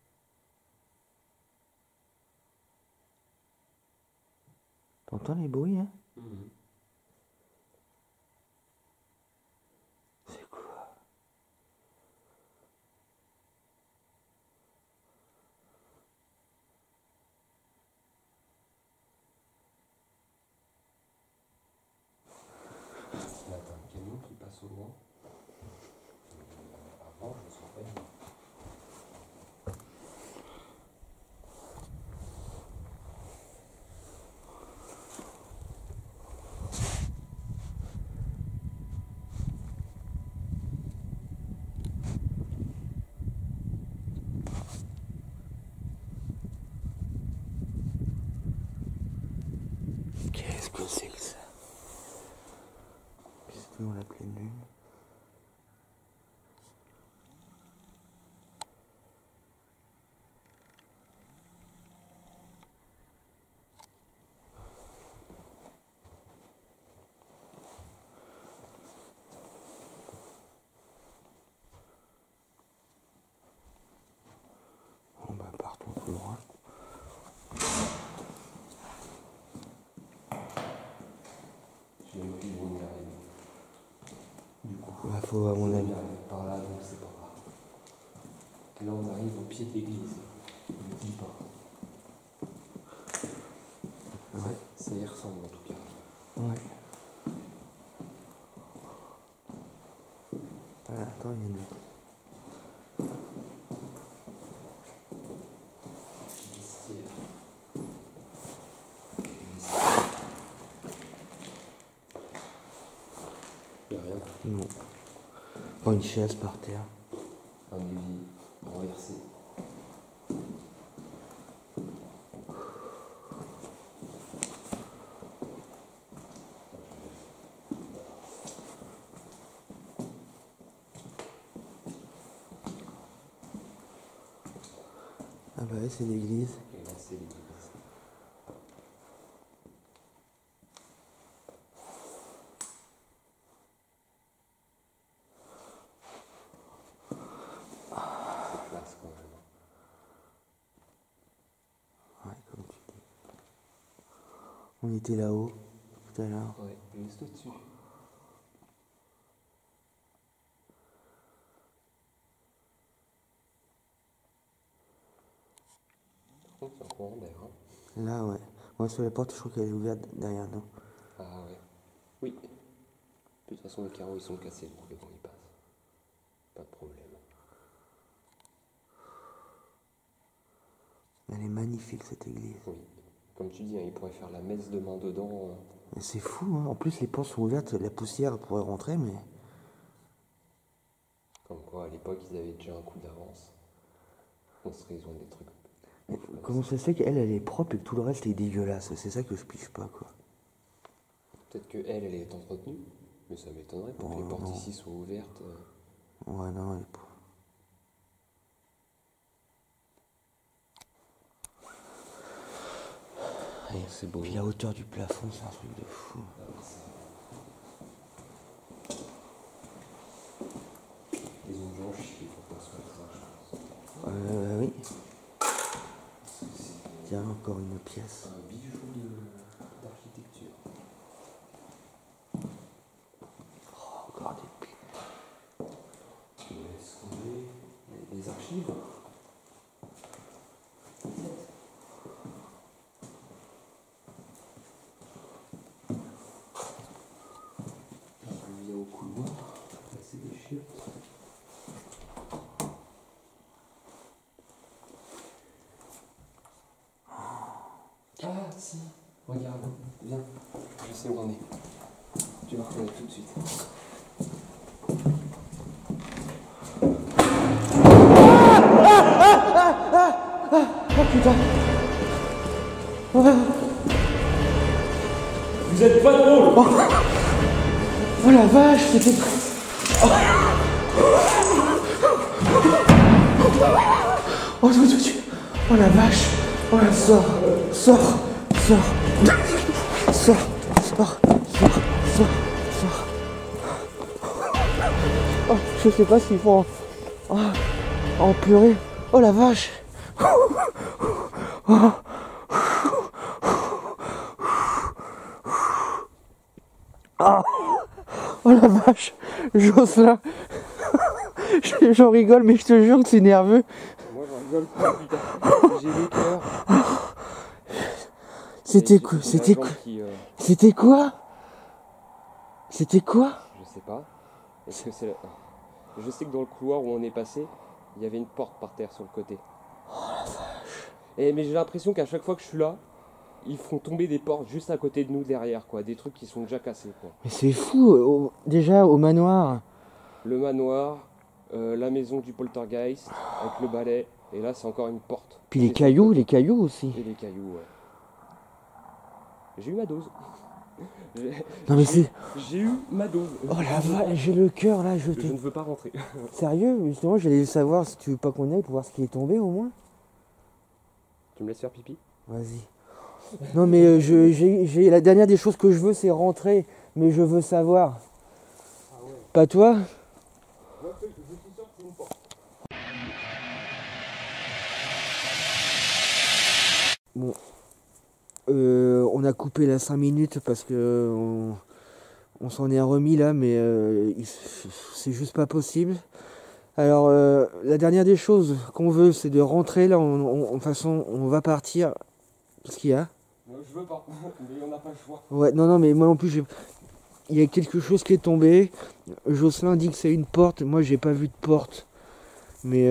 T'entends les bruits, hein? Mhm. C'est quoi? Là, t'as un camion qui passe au loin. Avant, je ne sens pas bien. Qu'est-ce que c'est que ça? C'est toujours la pleine lune. Bon bah partons tout droit. J'ai même plus où on y arrive. Du coup, Bah faut à mon on avis. y arrive par là, donc c'est pas grave. Là, on arrive au pied de l'église. Ne dis pas. Ouais. Ça y ressemble en tout cas. Ouais. Voilà, attends, il y a une... Il n'y a rien. Non. Oh, une chaise par terre. Un évier renversé. Ah bah ouais, c'est l'église. Et là, c'est l'église. C'est classe quand même. Ouais, comme tu dis. On était là-haut, tout à l'heure. Ouais, juste au-dessus. Par contre, c'est un courant d'air. Hein. Là, ouais. Moi, sur la porte, je crois qu'elle est ouverte derrière nous. Ah ouais. Oui. De toute façon, les carreaux, ils sont cassés pour que le vent y passe. Pas de problème. Elle est magnifique, cette église. Oui. Comme tu dis, hein, ils pourraient faire la messe demain dedans. Mais c'est fou, hein. En plus, les portes sont ouvertes, la poussière pourrait rentrer, mais... Comme quoi, à l'époque, ils avaient déjà un coup d'avance. On se raison des trucs. Mais comment ça se fait qu'elle, elle est propre et que tout le reste est dégueulasse? C'est ça que je pige pas, quoi. Peut-être que elle est entretenue, mais ça m'étonnerait pour que les portes ici soient ouvertes. Ouais, non, elle est pas... Ouais, c'est beau. Puis la hauteur du plafond, c'est un truc de fou. Les ont blanches, il faut pas se faire ça, je pense. Oui. Tiens, encore une pièce. Un bijou d'architecture. Oh, encore des pieds. Est-ce qu'on est les archives? On vient au couloir, passer des chiottes. Ah si, regarde, viens, je sais où on est. Tu vas reconnaître tout de suite. Oh putain. Vous êtes pas drôle. Oh la vache, c'était... Oh, oh la vache. Oh là, sors. Oh, je sais pas s'ils font en purée. Oh la vache. Oh la vache, Jocelyn. J'en rigole, mais je te jure que c'est nerveux. Moi j'en rigole pas, putain. J'ai le cœur. C'était quoi? C'était quoi? C'était quoi? Je sais pas. Est-ce que c'est... Je sais que dans le couloir où on est passé, il y avait une porte par terre sur le côté. Oh la vache. Mais j'ai l'impression qu'à chaque fois que je suis là, ils font tomber des portes juste à côté de nous derrière, quoi. Des trucs qui sont déjà cassés, quoi. Mais c'est fou, déjà au manoir. Le manoir, la maison du poltergeist, avec le balai, et là c'est encore une porte. Puis les cailloux aussi. Et les cailloux, ouais. J'ai eu ma dose. Non mais c'est... J'ai eu ma dose. Oh la vache, j'ai le cœur là, Je ne veux pas rentrer. Sérieux, justement, j'allais savoir si tu veux pas qu'on aille pour voir ce qui est tombé au moins. Tu me laisses faire pipi? Vas-y. Non mais j'ai la dernière des choses que je veux, c'est rentrer, mais je veux savoir. Ah ouais. Pas toi? Moi, je suis sûr que c'est une porte. Bon. On a coupé la 5 minutes parce que on s'en est remis là, mais c'est juste pas possible. Alors, la dernière des choses qu'on veut, c'est de rentrer là. De toute façon, on va partir. Qu'est-ce qu'il y a? Je veux pas, mais on n'a pas le choix. Ouais, non, mais moi non plus, il y a quelque chose qui est tombé. Jocelyn dit que c'est une porte. Moi, j'ai pas vu de porte. Mais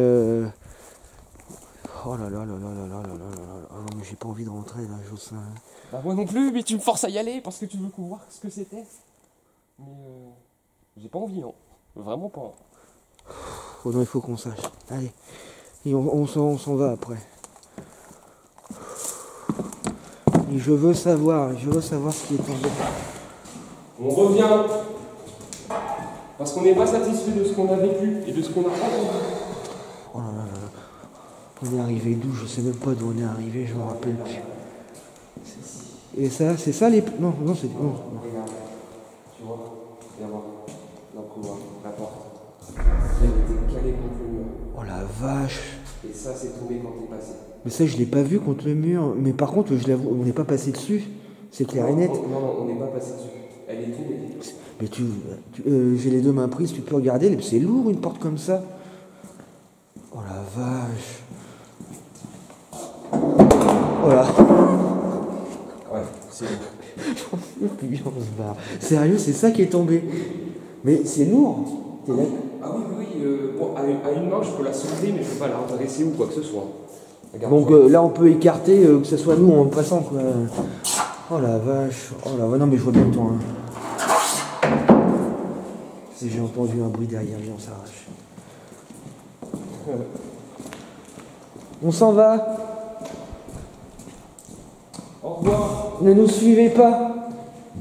oh là là là là là là là là là. Oh non, mais j'ai pas envie de rentrer là, Jocelyn. Bah moi non plus, mais tu me forces à y aller parce que tu veux qu'on voit ce que c'était. Mais j'ai pas envie, non. Vraiment pas. Oh non, il faut qu'on sache. Allez, et on s'en va après. Et je veux savoir ce qui est tombé. On revient parce qu'on n'est pas satisfait de ce qu'on a vécu et de ce qu'on a entendu. Oh là là là là. On est arrivé d'où? Je sais même pas d'où on est arrivé, je me rappelle plus. Et ça, c'est ça les... Non, c'est... Non. Regarde, tu vois, viens voir, dans le couloir, la porte. Elle était calée contre le mur. Oh la vache. Et ça, c'est tombé quand t'es passé. Mais ça, je l'ai pas vu contre le mur. Mais par contre, je l'avoue, on n'est pas passé dessus. C'est clair et net. Non, on n'est pas passé dessus. Elle est tombée. Mais j'ai les deux mains prises, tu peux regarder. C'est lourd une porte comme ça. Oh la vache. Voilà. Ouais, c'est lourd. Puis on se barre. Sérieux, c'est ça qui est tombé. Mais c'est lourd. T'es là. Ah oui, bon, à une main, je peux la soulever, mais je peux pas la redresser ou quoi que ce soit. Regarde, Donc là, on peut écarter, que ce soit nous en passant, quoi. Oh la vache. Oh la vache. Non, mais je vois bien le temps. Hein. Si j'ai entendu un bruit derrière, on s'arrache. On s'en va. Au revoir. Ne nous suivez pas.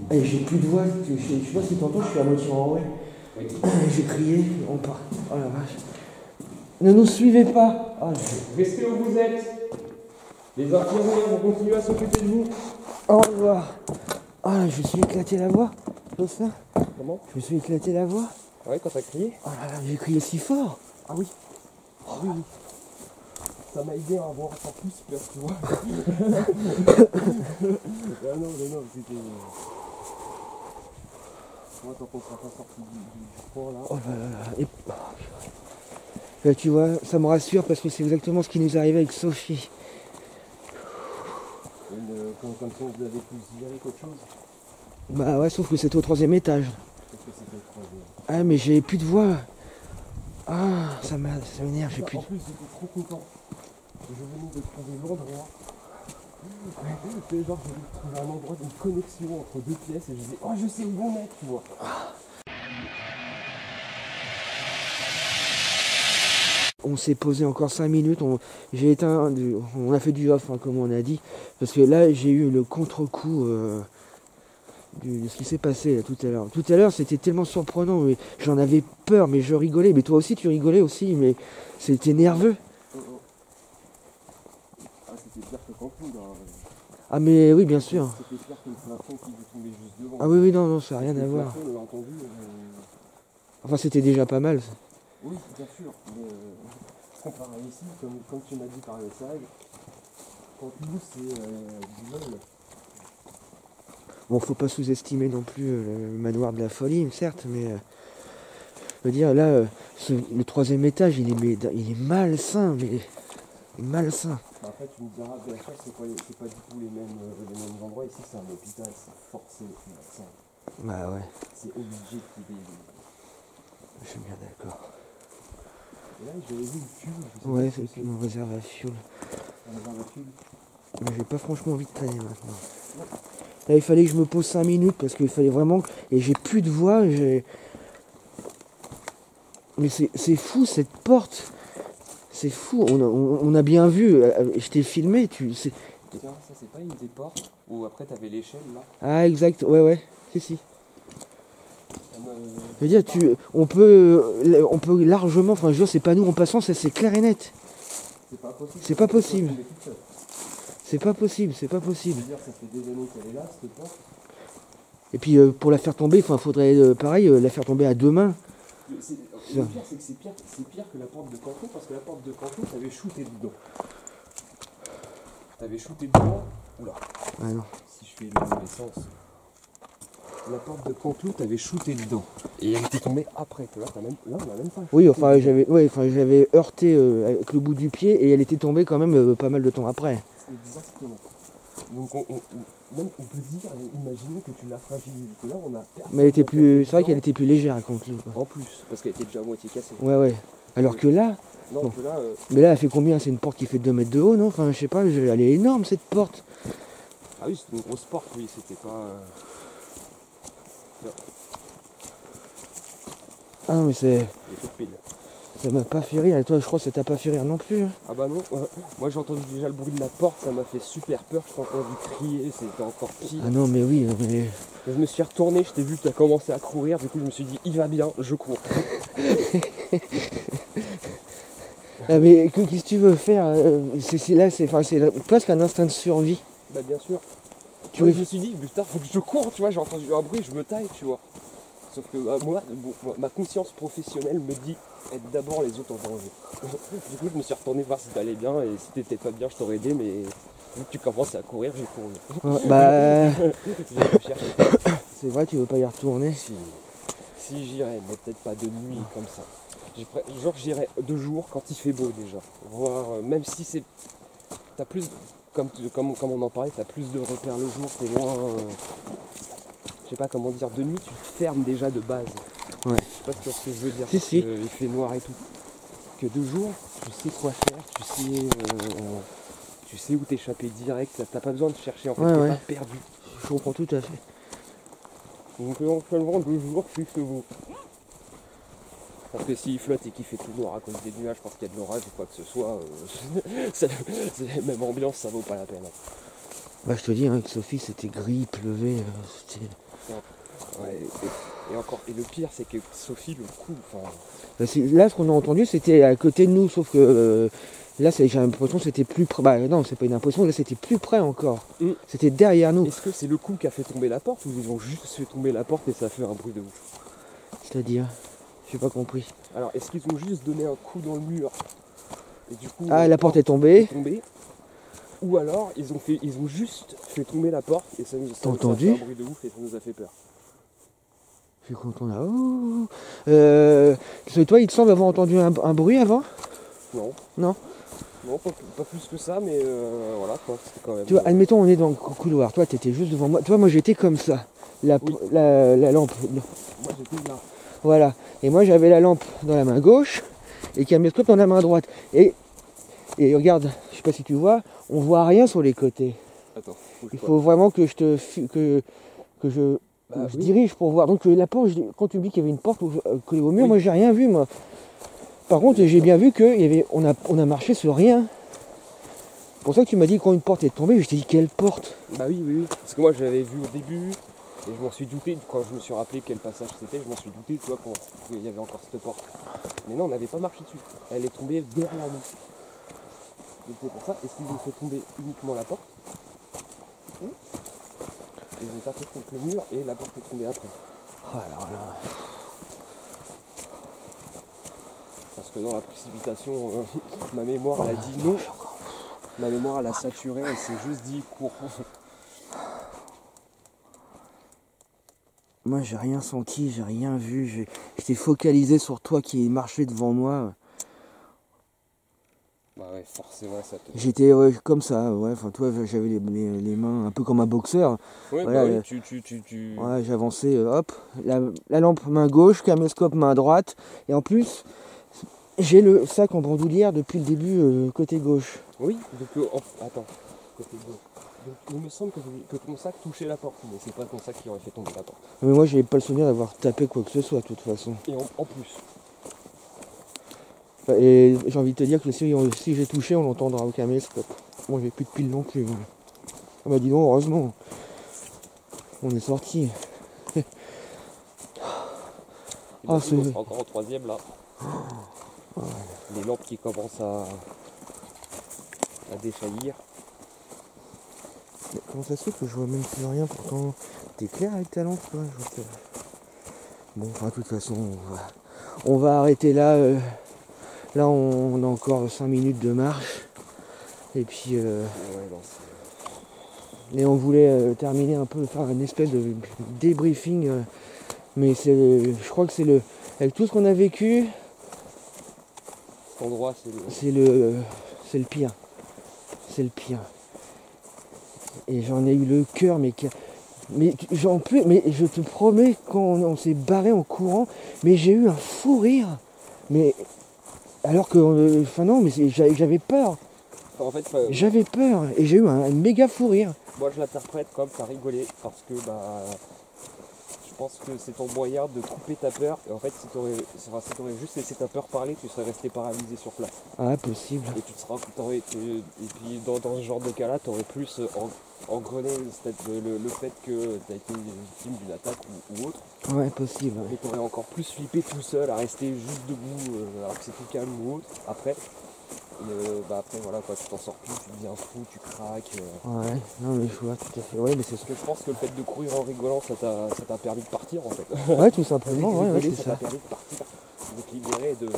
Allez, j'ai plus de voix. Je sais pas si t'entends, je suis à moitié en vrai. Oui. J'ai crié, on part. Oh la vache. Ne nous suivez pas. Oh, Restez où vous êtes. Les infirmières vont continuer à s'occuper de vous. Au revoir. Oh là, je me suis éclaté la voix. C'est ça? Comment? Je me suis éclaté la voix. Ouais, quand t'as crié. Oh là là, j'ai crié si fort. Ah oui. Oh, oui. Ça m'a aidé à avoir encore plus peur, tu vois. Ah non, c'était... Moi, tant qu'on sera pas sorti du fond, là... Oh là là là. Et... Là, tu vois, ça me rassure parce que c'est exactement ce qui nous est arrivé avec Sophie. Comme ça, vous avez plus digéré qu'autre chose. Bah ouais, sauf que c'était au 3e étage. Parce que c'était le 3e. Ah, mais j'ai plus de voix. Ah, ça m'énerve, j'ai plus de... En plus, j'étais trop content. Je venais de trouver l'endroit. C'est genre, j'ai trouvé un endroit d'une connexion entre deux pièces et je disais, oh, je sais où bon mettre, tu vois. On s'est posé encore 5 minutes, j'ai éteint, on a fait du off, hein, comme on a dit, parce que là j'ai eu le contre-coup de ce qui s'est passé là, tout à l'heure. Tout à l'heure c'était tellement surprenant, mais j'en avais peur, mais je rigolais, mais toi aussi tu rigolais aussi, mais c'était nerveux. Ah, c'était pire que quand tout, là. Ah mais oui, bien sûr. C'était pire que le plafond qui est tombé juste devant. Ah oui, non, ça n'a rien à voir. Le plafond, on l'a entendu. Enfin c'était déjà pas mal. Oui, bien sûr, mais comparé ici, comme tu m'as dit par message, quand nous c'est du vol. Bon, faut pas sous-estimer non plus le manoir de la folie, certes, mais je veux dire, là, le troisième étage, il est malsain, mais malsain. Après, tu me diras, bien sûr, c'est pas du tout les mêmes endroits. Ici, c'est un hôpital, c'est forcé. Bah ouais, C'est obligé qu'il y ait je suis bien d'accord. Et là, j'avais vu le fuel. Ouais, c'est mon réserve à fuel. fuel. Mais j'ai pas franchement envie de traîner maintenant. Là, il fallait que je me pose 5 minutes parce qu'il fallait vraiment... Et j'ai plus de voix, Mais c'est fou cette porte. C'est fou, on a bien vu. Je t'ai filmé, Tiens, ça c'est pas une des portes où après t'avais l'échelle là. Ah exact, ouais, si. Je veux dire, on peut largement, enfin je veux dire, c'est pas nous en passant, c'est clair et net. C'est pas possible. C'est pas possible. Je veux dire, ça fait des années qu'elle est là, cette porte. Et puis pour la faire tomber, il faudrait pareil, la faire tomber à deux mains. Le pire, c'est que c'est pire que la porte de Canton, parce que la porte de Canton, t'avais shooté dedans. Oula. Ah non. Si je fais le mauvais sens. La porte de Canton, t'avais shooté dedans. Et elle était tombée après. Là, on a même pas. Oui, j'avais heurté avec le bout du pied et elle était tombée quand même pas mal de temps après. Exactement. Donc on peut dire, imaginer que tu l'as fragilisée. Là, on a perdu. Mais elle était plus, c'est vrai qu'elle était plus légère contre lui. En plus, parce qu'elle était déjà à moitié cassée. Ouais. Alors que là, non, bon. que là, mais là, elle fait combien? C'est une porte qui fait 2 mètres de haut, non? Enfin, je sais pas, elle est énorme cette porte. Ah oui, c'est une grosse porte, oui, c'était pas. Ah non, mais c'est. Pile. Ça m'a pas fait rire, et toi je crois que ça t'a pas fait rire non plus. Hein. Ah bah non, moi j'ai entendu déjà le bruit de la porte, ça m'a fait super peur, je t'ai entendu crier, c'était encore pire. Ah non mais oui, mais... Je me suis retourné, je t'ai vu que tu as commencé à courir, du coup je me suis dit il va bien, je cours. Ah mais qu'est-ce que tu veux faire? C'est presque un instinct de survie. Bah bien sûr. Je me suis dit, putain, faut que je cours, tu vois, j'ai entendu un bruit, je me taille, tu vois. Sauf que moi, ma conscience professionnelle me dit être d'abord les autres en danger. Du coup, je me suis retourné voir si t'allais bien et si t'étais pas bien, je t'aurais aidé, mais vu que tu commences à courir, j'ai couru. Ouais, bah... J'ai cherché. C'est vrai, tu veux pas y retourner? Si j'irais, mais peut-être pas de nuit comme ça. Genre j'irais de jour quand il fait beau déjà. Voir, même si c'est... T'as plus... Comme on en parlait, t'as plus de repères le jour, t'es loin... Je sais pas comment dire, de nuit tu te fermes déjà de base. Ouais. Je sais pas si tu vois ce que je veux dire. Si. Il fait noir et tout. Que de jour, tu sais quoi faire, tu sais où t'échapper direct, t'as pas besoin de chercher en fait, t'es pas perdu. Je comprends tout à fait. Donc seulement de jour, je suis vous. Parce que s'il flotte et qu'il fait tout noir à cause des nuages, parce qu'il y a de l'orage ou quoi que ce soit, c'est la même ambiance, ça vaut pas la peine. Bah je te dis, hein, que Sophie c'était gris, il pleuvait, c'était... Ouais, et le pire c'est que Sophie, le coup, enfin... Là ce qu'on a entendu c'était à côté de nous, sauf que là j'ai l'impression que c'était plus près. Bah non, c'est pas une impression, là c'était plus près encore. C'était derrière nous. Est-ce que c'est le coup qui a fait tomber la porte ou ils ont juste fait tomber la porte et ça a fait un bruit de ouf? C'est-à-dire? J'ai pas compris. Alors est-ce qu'ils ont juste donné un coup dans le mur et du coup la porte est tombée. Ou alors ils ont juste fait tomber la porte et ça nous a fait un bruit de ouf et ça nous a fait peur. Je suis content là. Toi, il te semble avoir entendu un bruit avant? Non. Non, pas plus que ça, mais voilà quoi. Quand même, tu vois, admettons, on est dans le couloir. Toi, t'étais juste devant moi. Toi, moi, j'étais comme ça. La lampe. Moi, j'étais là. Voilà. Et moi, j'avais la lampe dans la main gauche et le caméscope dans la main droite. Et regarde, je sais pas si tu vois, on voit rien sur les côtés. Attends. Il faut vraiment que je dirige pour voir. Donc la porte, quand tu me dis qu'il y avait une porte collée au mur, moi j'ai rien vu moi. Par contre j'ai bien vu qu'on a marché sur rien. C'est pour ça que tu m'as dit quand une porte est tombée, je t'ai dit quelle porte? Bah oui. Parce que moi j'avais vu au début et je m'en suis douté quand je me suis rappelé quel passage c'était, je m'en suis douté, tu vois, qu'il y avait encore cette porte. Mais non, on n'avait pas marché dessus. Elle est tombée derrière nous. Donc c'est pour ça, est-ce qu'ils ont fait tomber uniquement la porte? Ils ont tapé contre le mur et la porte est tombée après. Oh là là. Parce que dans la précipitation, ma mémoire elle a dit non. Ma mémoire elle a saturé et s'est juste dit cours. moi j'ai rien senti, j'ai rien vu. J'étais focalisé sur toi qui marchais devant moi. Bah ouais, forcément ça te... J'étais comme ça, ouais. Enfin, toi, j'avais les mains un peu comme un boxeur. Ouais, Voilà, bah oui, tu... Ouais, j'avançais, hop, la lampe main gauche, caméscope main droite. Et en plus, j'ai le sac en bandoulière depuis le début, côté gauche. Oui, donc attends, côté gauche. Donc il me semble que ton sac touchait la porte, mais c'est pas ton sac qui aurait fait tomber la porte. Mais moi, j'avais pas le souvenir d'avoir tapé quoi que ce soit, de toute façon. Et en plus, Et j'ai envie de te dire que si j'ai touché, on l'entendra au caméscope. Bon, j'ai plus de pile non plus. Ah bah dis donc, heureusement, on est sorti. on c'est... sera encore au troisième là. Les lampes qui commencent à défaillir. Mais comment ça se fait que je vois même plus rien pourtant? T'es clair avec ta lampe, toi? Bon, enfin, de toute façon, on va arrêter là. Là, on a encore 5 minutes de marche. Et puis, Ouais, non, et on voulait terminer un peu, faire une espèce de débriefing. Mais je crois que avec tout ce qu'on a vécu, cet endroit c'est le pire. C'est le pire. Et j'en ai eu le cœur, mais j'en peux, mais je te promets, quand on s'est barré en courant, mais j'ai eu un fou rire. Mais alors que, enfin non, mais j'avais peur. En fait, J'avais peur et j'ai eu un méga fou rire. moi je l'interprète comme t'as rigolé parce que je pense que c'est ton moyen de couper ta peur. Et en fait, si t'aurais juste laissé ta peur parler, tu serais resté paralysé sur place. Ah, possible. Et et puis dans ce genre de cas-là, t'aurais plus engrené le fait que t'as été victime d'une attaque ou autre. Ouais, possible. Et t'aurais encore plus flippé tout seul à rester juste debout alors que c'est tout calme ou autre. Après, après voilà quoi, tu t'en sors plus, tu deviens fou, tu craques. Ouais, non mais je vois tout à fait. Ouais, mais c'est Parce que je pense que le fait de courir en rigolant, ça t'a permis de partir en fait. Ouais, tout simplement, ouais, Rigoler, c'est ça t'a ça. permis de partir, de te libérer de...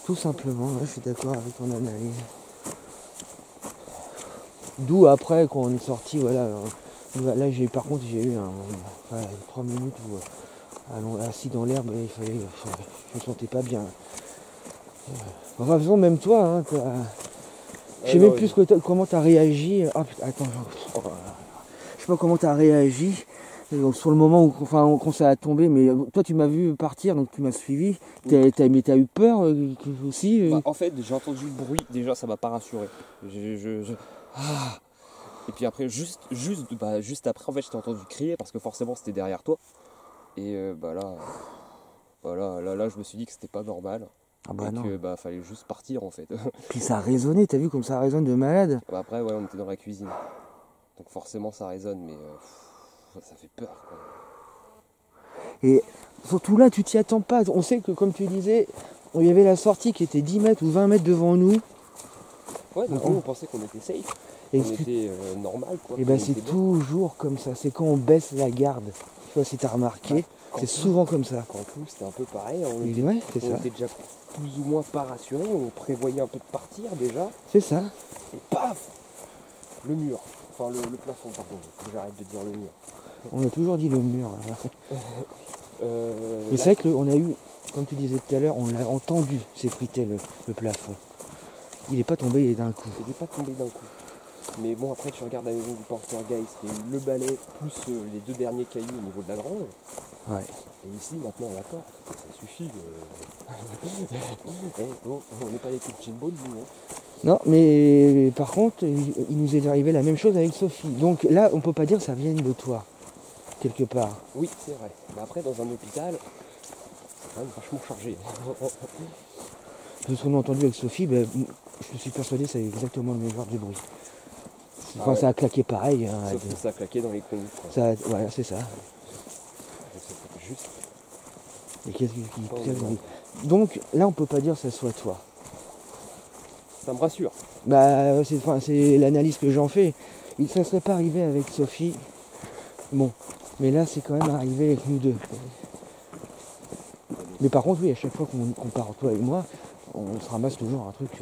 Tout simplement, ouais, je suis d'accord avec ton analyse. D'où après, quand on est sorti, voilà. Là, par contre, j'ai eu 3 minutes où, assis dans l'herbe, je me sentais pas bien. Enfin, de toute façon, même toi, hein, je sais même plus comment t'as réagi. Ah putain, attends, je sais pas comment t'as réagi sur le moment où, enfin, quand ça a tombé, mais toi tu m'as vu partir, donc tu m'as suivi. Oui. T'as eu peur aussi En fait, j'ai entendu le bruit, déjà ça m'a pas rassuré. Ah. Et puis après, juste après, en fait, je t'ai entendu crier parce que forcément c'était derrière toi. Et là, je me suis dit que c'était pas normal. Ah bah et non. que fallait juste partir en fait. Puis ça a résonné, t'as vu comme ça résonne de malade. Après, ouais, on était dans la cuisine. Donc forcément ça résonne, mais ça fait peur quoi. Et surtout là, tu t'y attends pas. On sait que, comme tu disais, il y avait la sortie qui était 10 mètres ou 20 mètres devant nous. Ouais, donc nous, on pensait qu'on était safe. Et on était normal quoi. Et c'est toujours comme ça. C'est quand on baisse la garde. Tu vois, si t'as remarqué, c'est souvent comme ça. Quand tout, c'était un peu pareil. On était déjà plus ou moins pas rassurés. On prévoyait un peu de partir déjà. C'est ça. Et paf, le mur. Enfin, le plafond, pardon. J'arrête de dire le mur. On a toujours dit le mur. Mais c'est vrai qu'on a eu, comme tu disais tout à l'heure, on l'a entendu s'effriter le plafond. Il n'est pas tombé d'un coup. Il n'est pas tombé d'un coup. Mais bon, après, tu regardes la maison du Poltergeist, il y a eu le balai plus les 2 derniers cailloux au niveau de la grange. Ouais. Et ici, maintenant, la porte, ça suffit. On n'est pas les petits Jimbo, nous. Hein. Non, mais par contre, il nous est arrivé la même chose avec Sophie. Donc là, on peut pas dire que ça vienne de toi, quelque part. Oui, c'est vrai. Mais après, dans un hôpital, c'est quand même vachement chargé. De ce qu'on a entendu avec Sophie, je suis persuadé que c'est exactement le même genre de bruit. Enfin, ça a claqué pareil. Hein, sauf que ça a claqué dans les conduits. Voilà, c'est ça. Juste. Et qu'est-ce qui Donc là, on peut pas dire que ça soit toi. Ça me rassure. C'est l'analyse que j'en fais. Ça serait pas arrivé avec Sophie. Bon, mais là, c'est quand même arrivé avec nous deux. Mais par contre, oui, à chaque fois qu'on part, toi et moi, on se ramasse toujours un truc.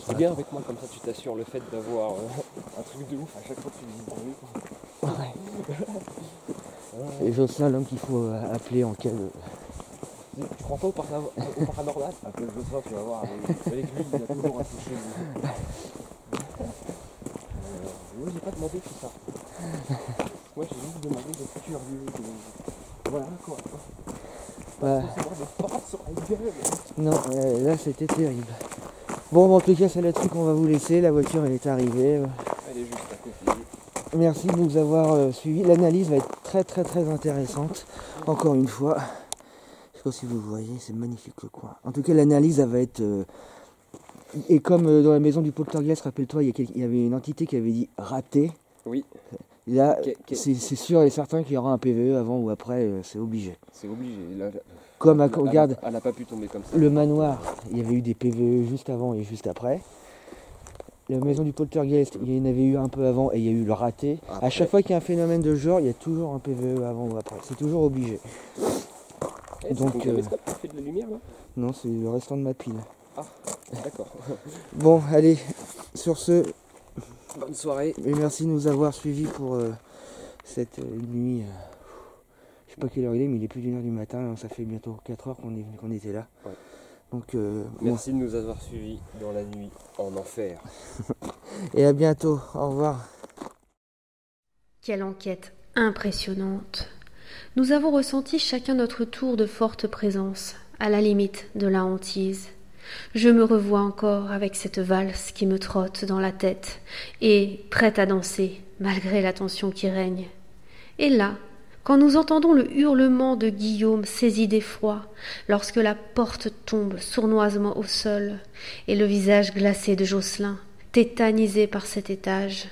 C'est bien avec moi, comme ça tu t'assures le fait d'avoir un truc de ouf à chaque fois que tu dis oui. Et Jocelyn, l'homme qu'il faut appeler en cas de... Tu crois pas au paranormal? Après je sens, tu vas voir, avec lui, il a toujours un toucher. Moi j'ai pas demandé tout ça. Moi j'ai juste demandé d'être curieux. Voilà quoi. Ouais. Recevoir des portes sur la gueule. Non, là c'était terrible. Bon, en tout cas, c'est là-dessus qu'on va vous laisser. La voiture, elle est arrivée. Elle est juste à côté. Merci de nous avoir suivis. L'analyse va être très très très intéressante. Encore une fois. Je sais pas si vous voyez, c'est magnifique le coin. En tout cas, l'analyse, elle va être... Et comme dans la maison du poltergeist, rappelle-toi, il y avait une entité qui avait dit raté. Oui. Là, c'est sûr et certain qu'il y aura un PVE avant ou après, c'est obligé. C'est obligé. Là, Comme regarde, elle n'a pas pu tomber comme ça. le manoir, il y avait eu des PVE juste avant et juste après. La maison du poltergeist, il y en avait eu un peu avant et il y a eu le raté. Après. À chaque fois qu'il y a un phénomène de ce genre, il y a toujours un PVE avant ou après. C'est toujours obligé. Donc, c'est ton caméscope qui fait de la lumière là? Non, c'est le restant de ma pile. Ah, d'accord. Bon, allez, sur ce, Bonne soirée. et merci de nous avoir suivis pour cette nuit. Je sais pas quelle heure il est, mais il est plus d'1h du matin. Hein, ça fait bientôt 4 heures qu'on était là. Ouais. Donc, Merci de nous avoir suivis dans la nuit en enfer. Et à bientôt. Au revoir. Quelle enquête impressionnante. Nous avons ressenti chacun notre tour de forte présence, à la limite de la hantise. Je me revois encore avec cette valse qui me trotte dans la tête et prête à danser malgré la tension qui règne. Et là, quand nous entendons le hurlement de Guillaume saisi d'effroi, lorsque la porte tombe sournoisement au sol et le visage glacé de Jocelyn, tétanisé par cet étage,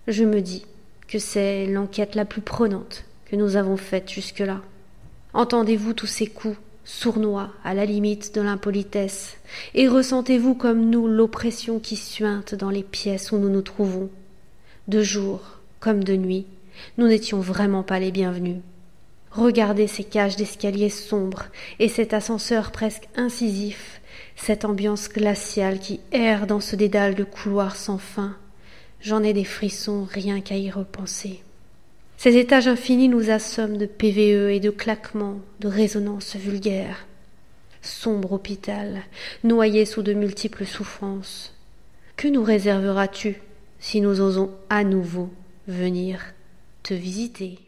je me dis que c'est l'enquête la plus prenante que nous avons faite jusque-là. Entendez-vous tous ces coups sournois à la limite de l'impolitesse, et ressentez-vous comme nous l'oppression qui suinte dans les pièces où nous nous trouvons? De jour comme de nuit, nous n'étions vraiment pas les bienvenus. Regardez ces cages d'escalier sombres et cet ascenseur presque incisif, cette ambiance glaciale qui erre dans ce dédale de couloirs sans fin. J'en ai des frissons rien qu'à y repenser. Ces étages infinis nous assomment de PVE et de claquements, de résonances vulgaires. Sombre hôpital, noyé sous de multiples souffrances. Que nous réserveras-tu si nous osons à nouveau venir te visiter?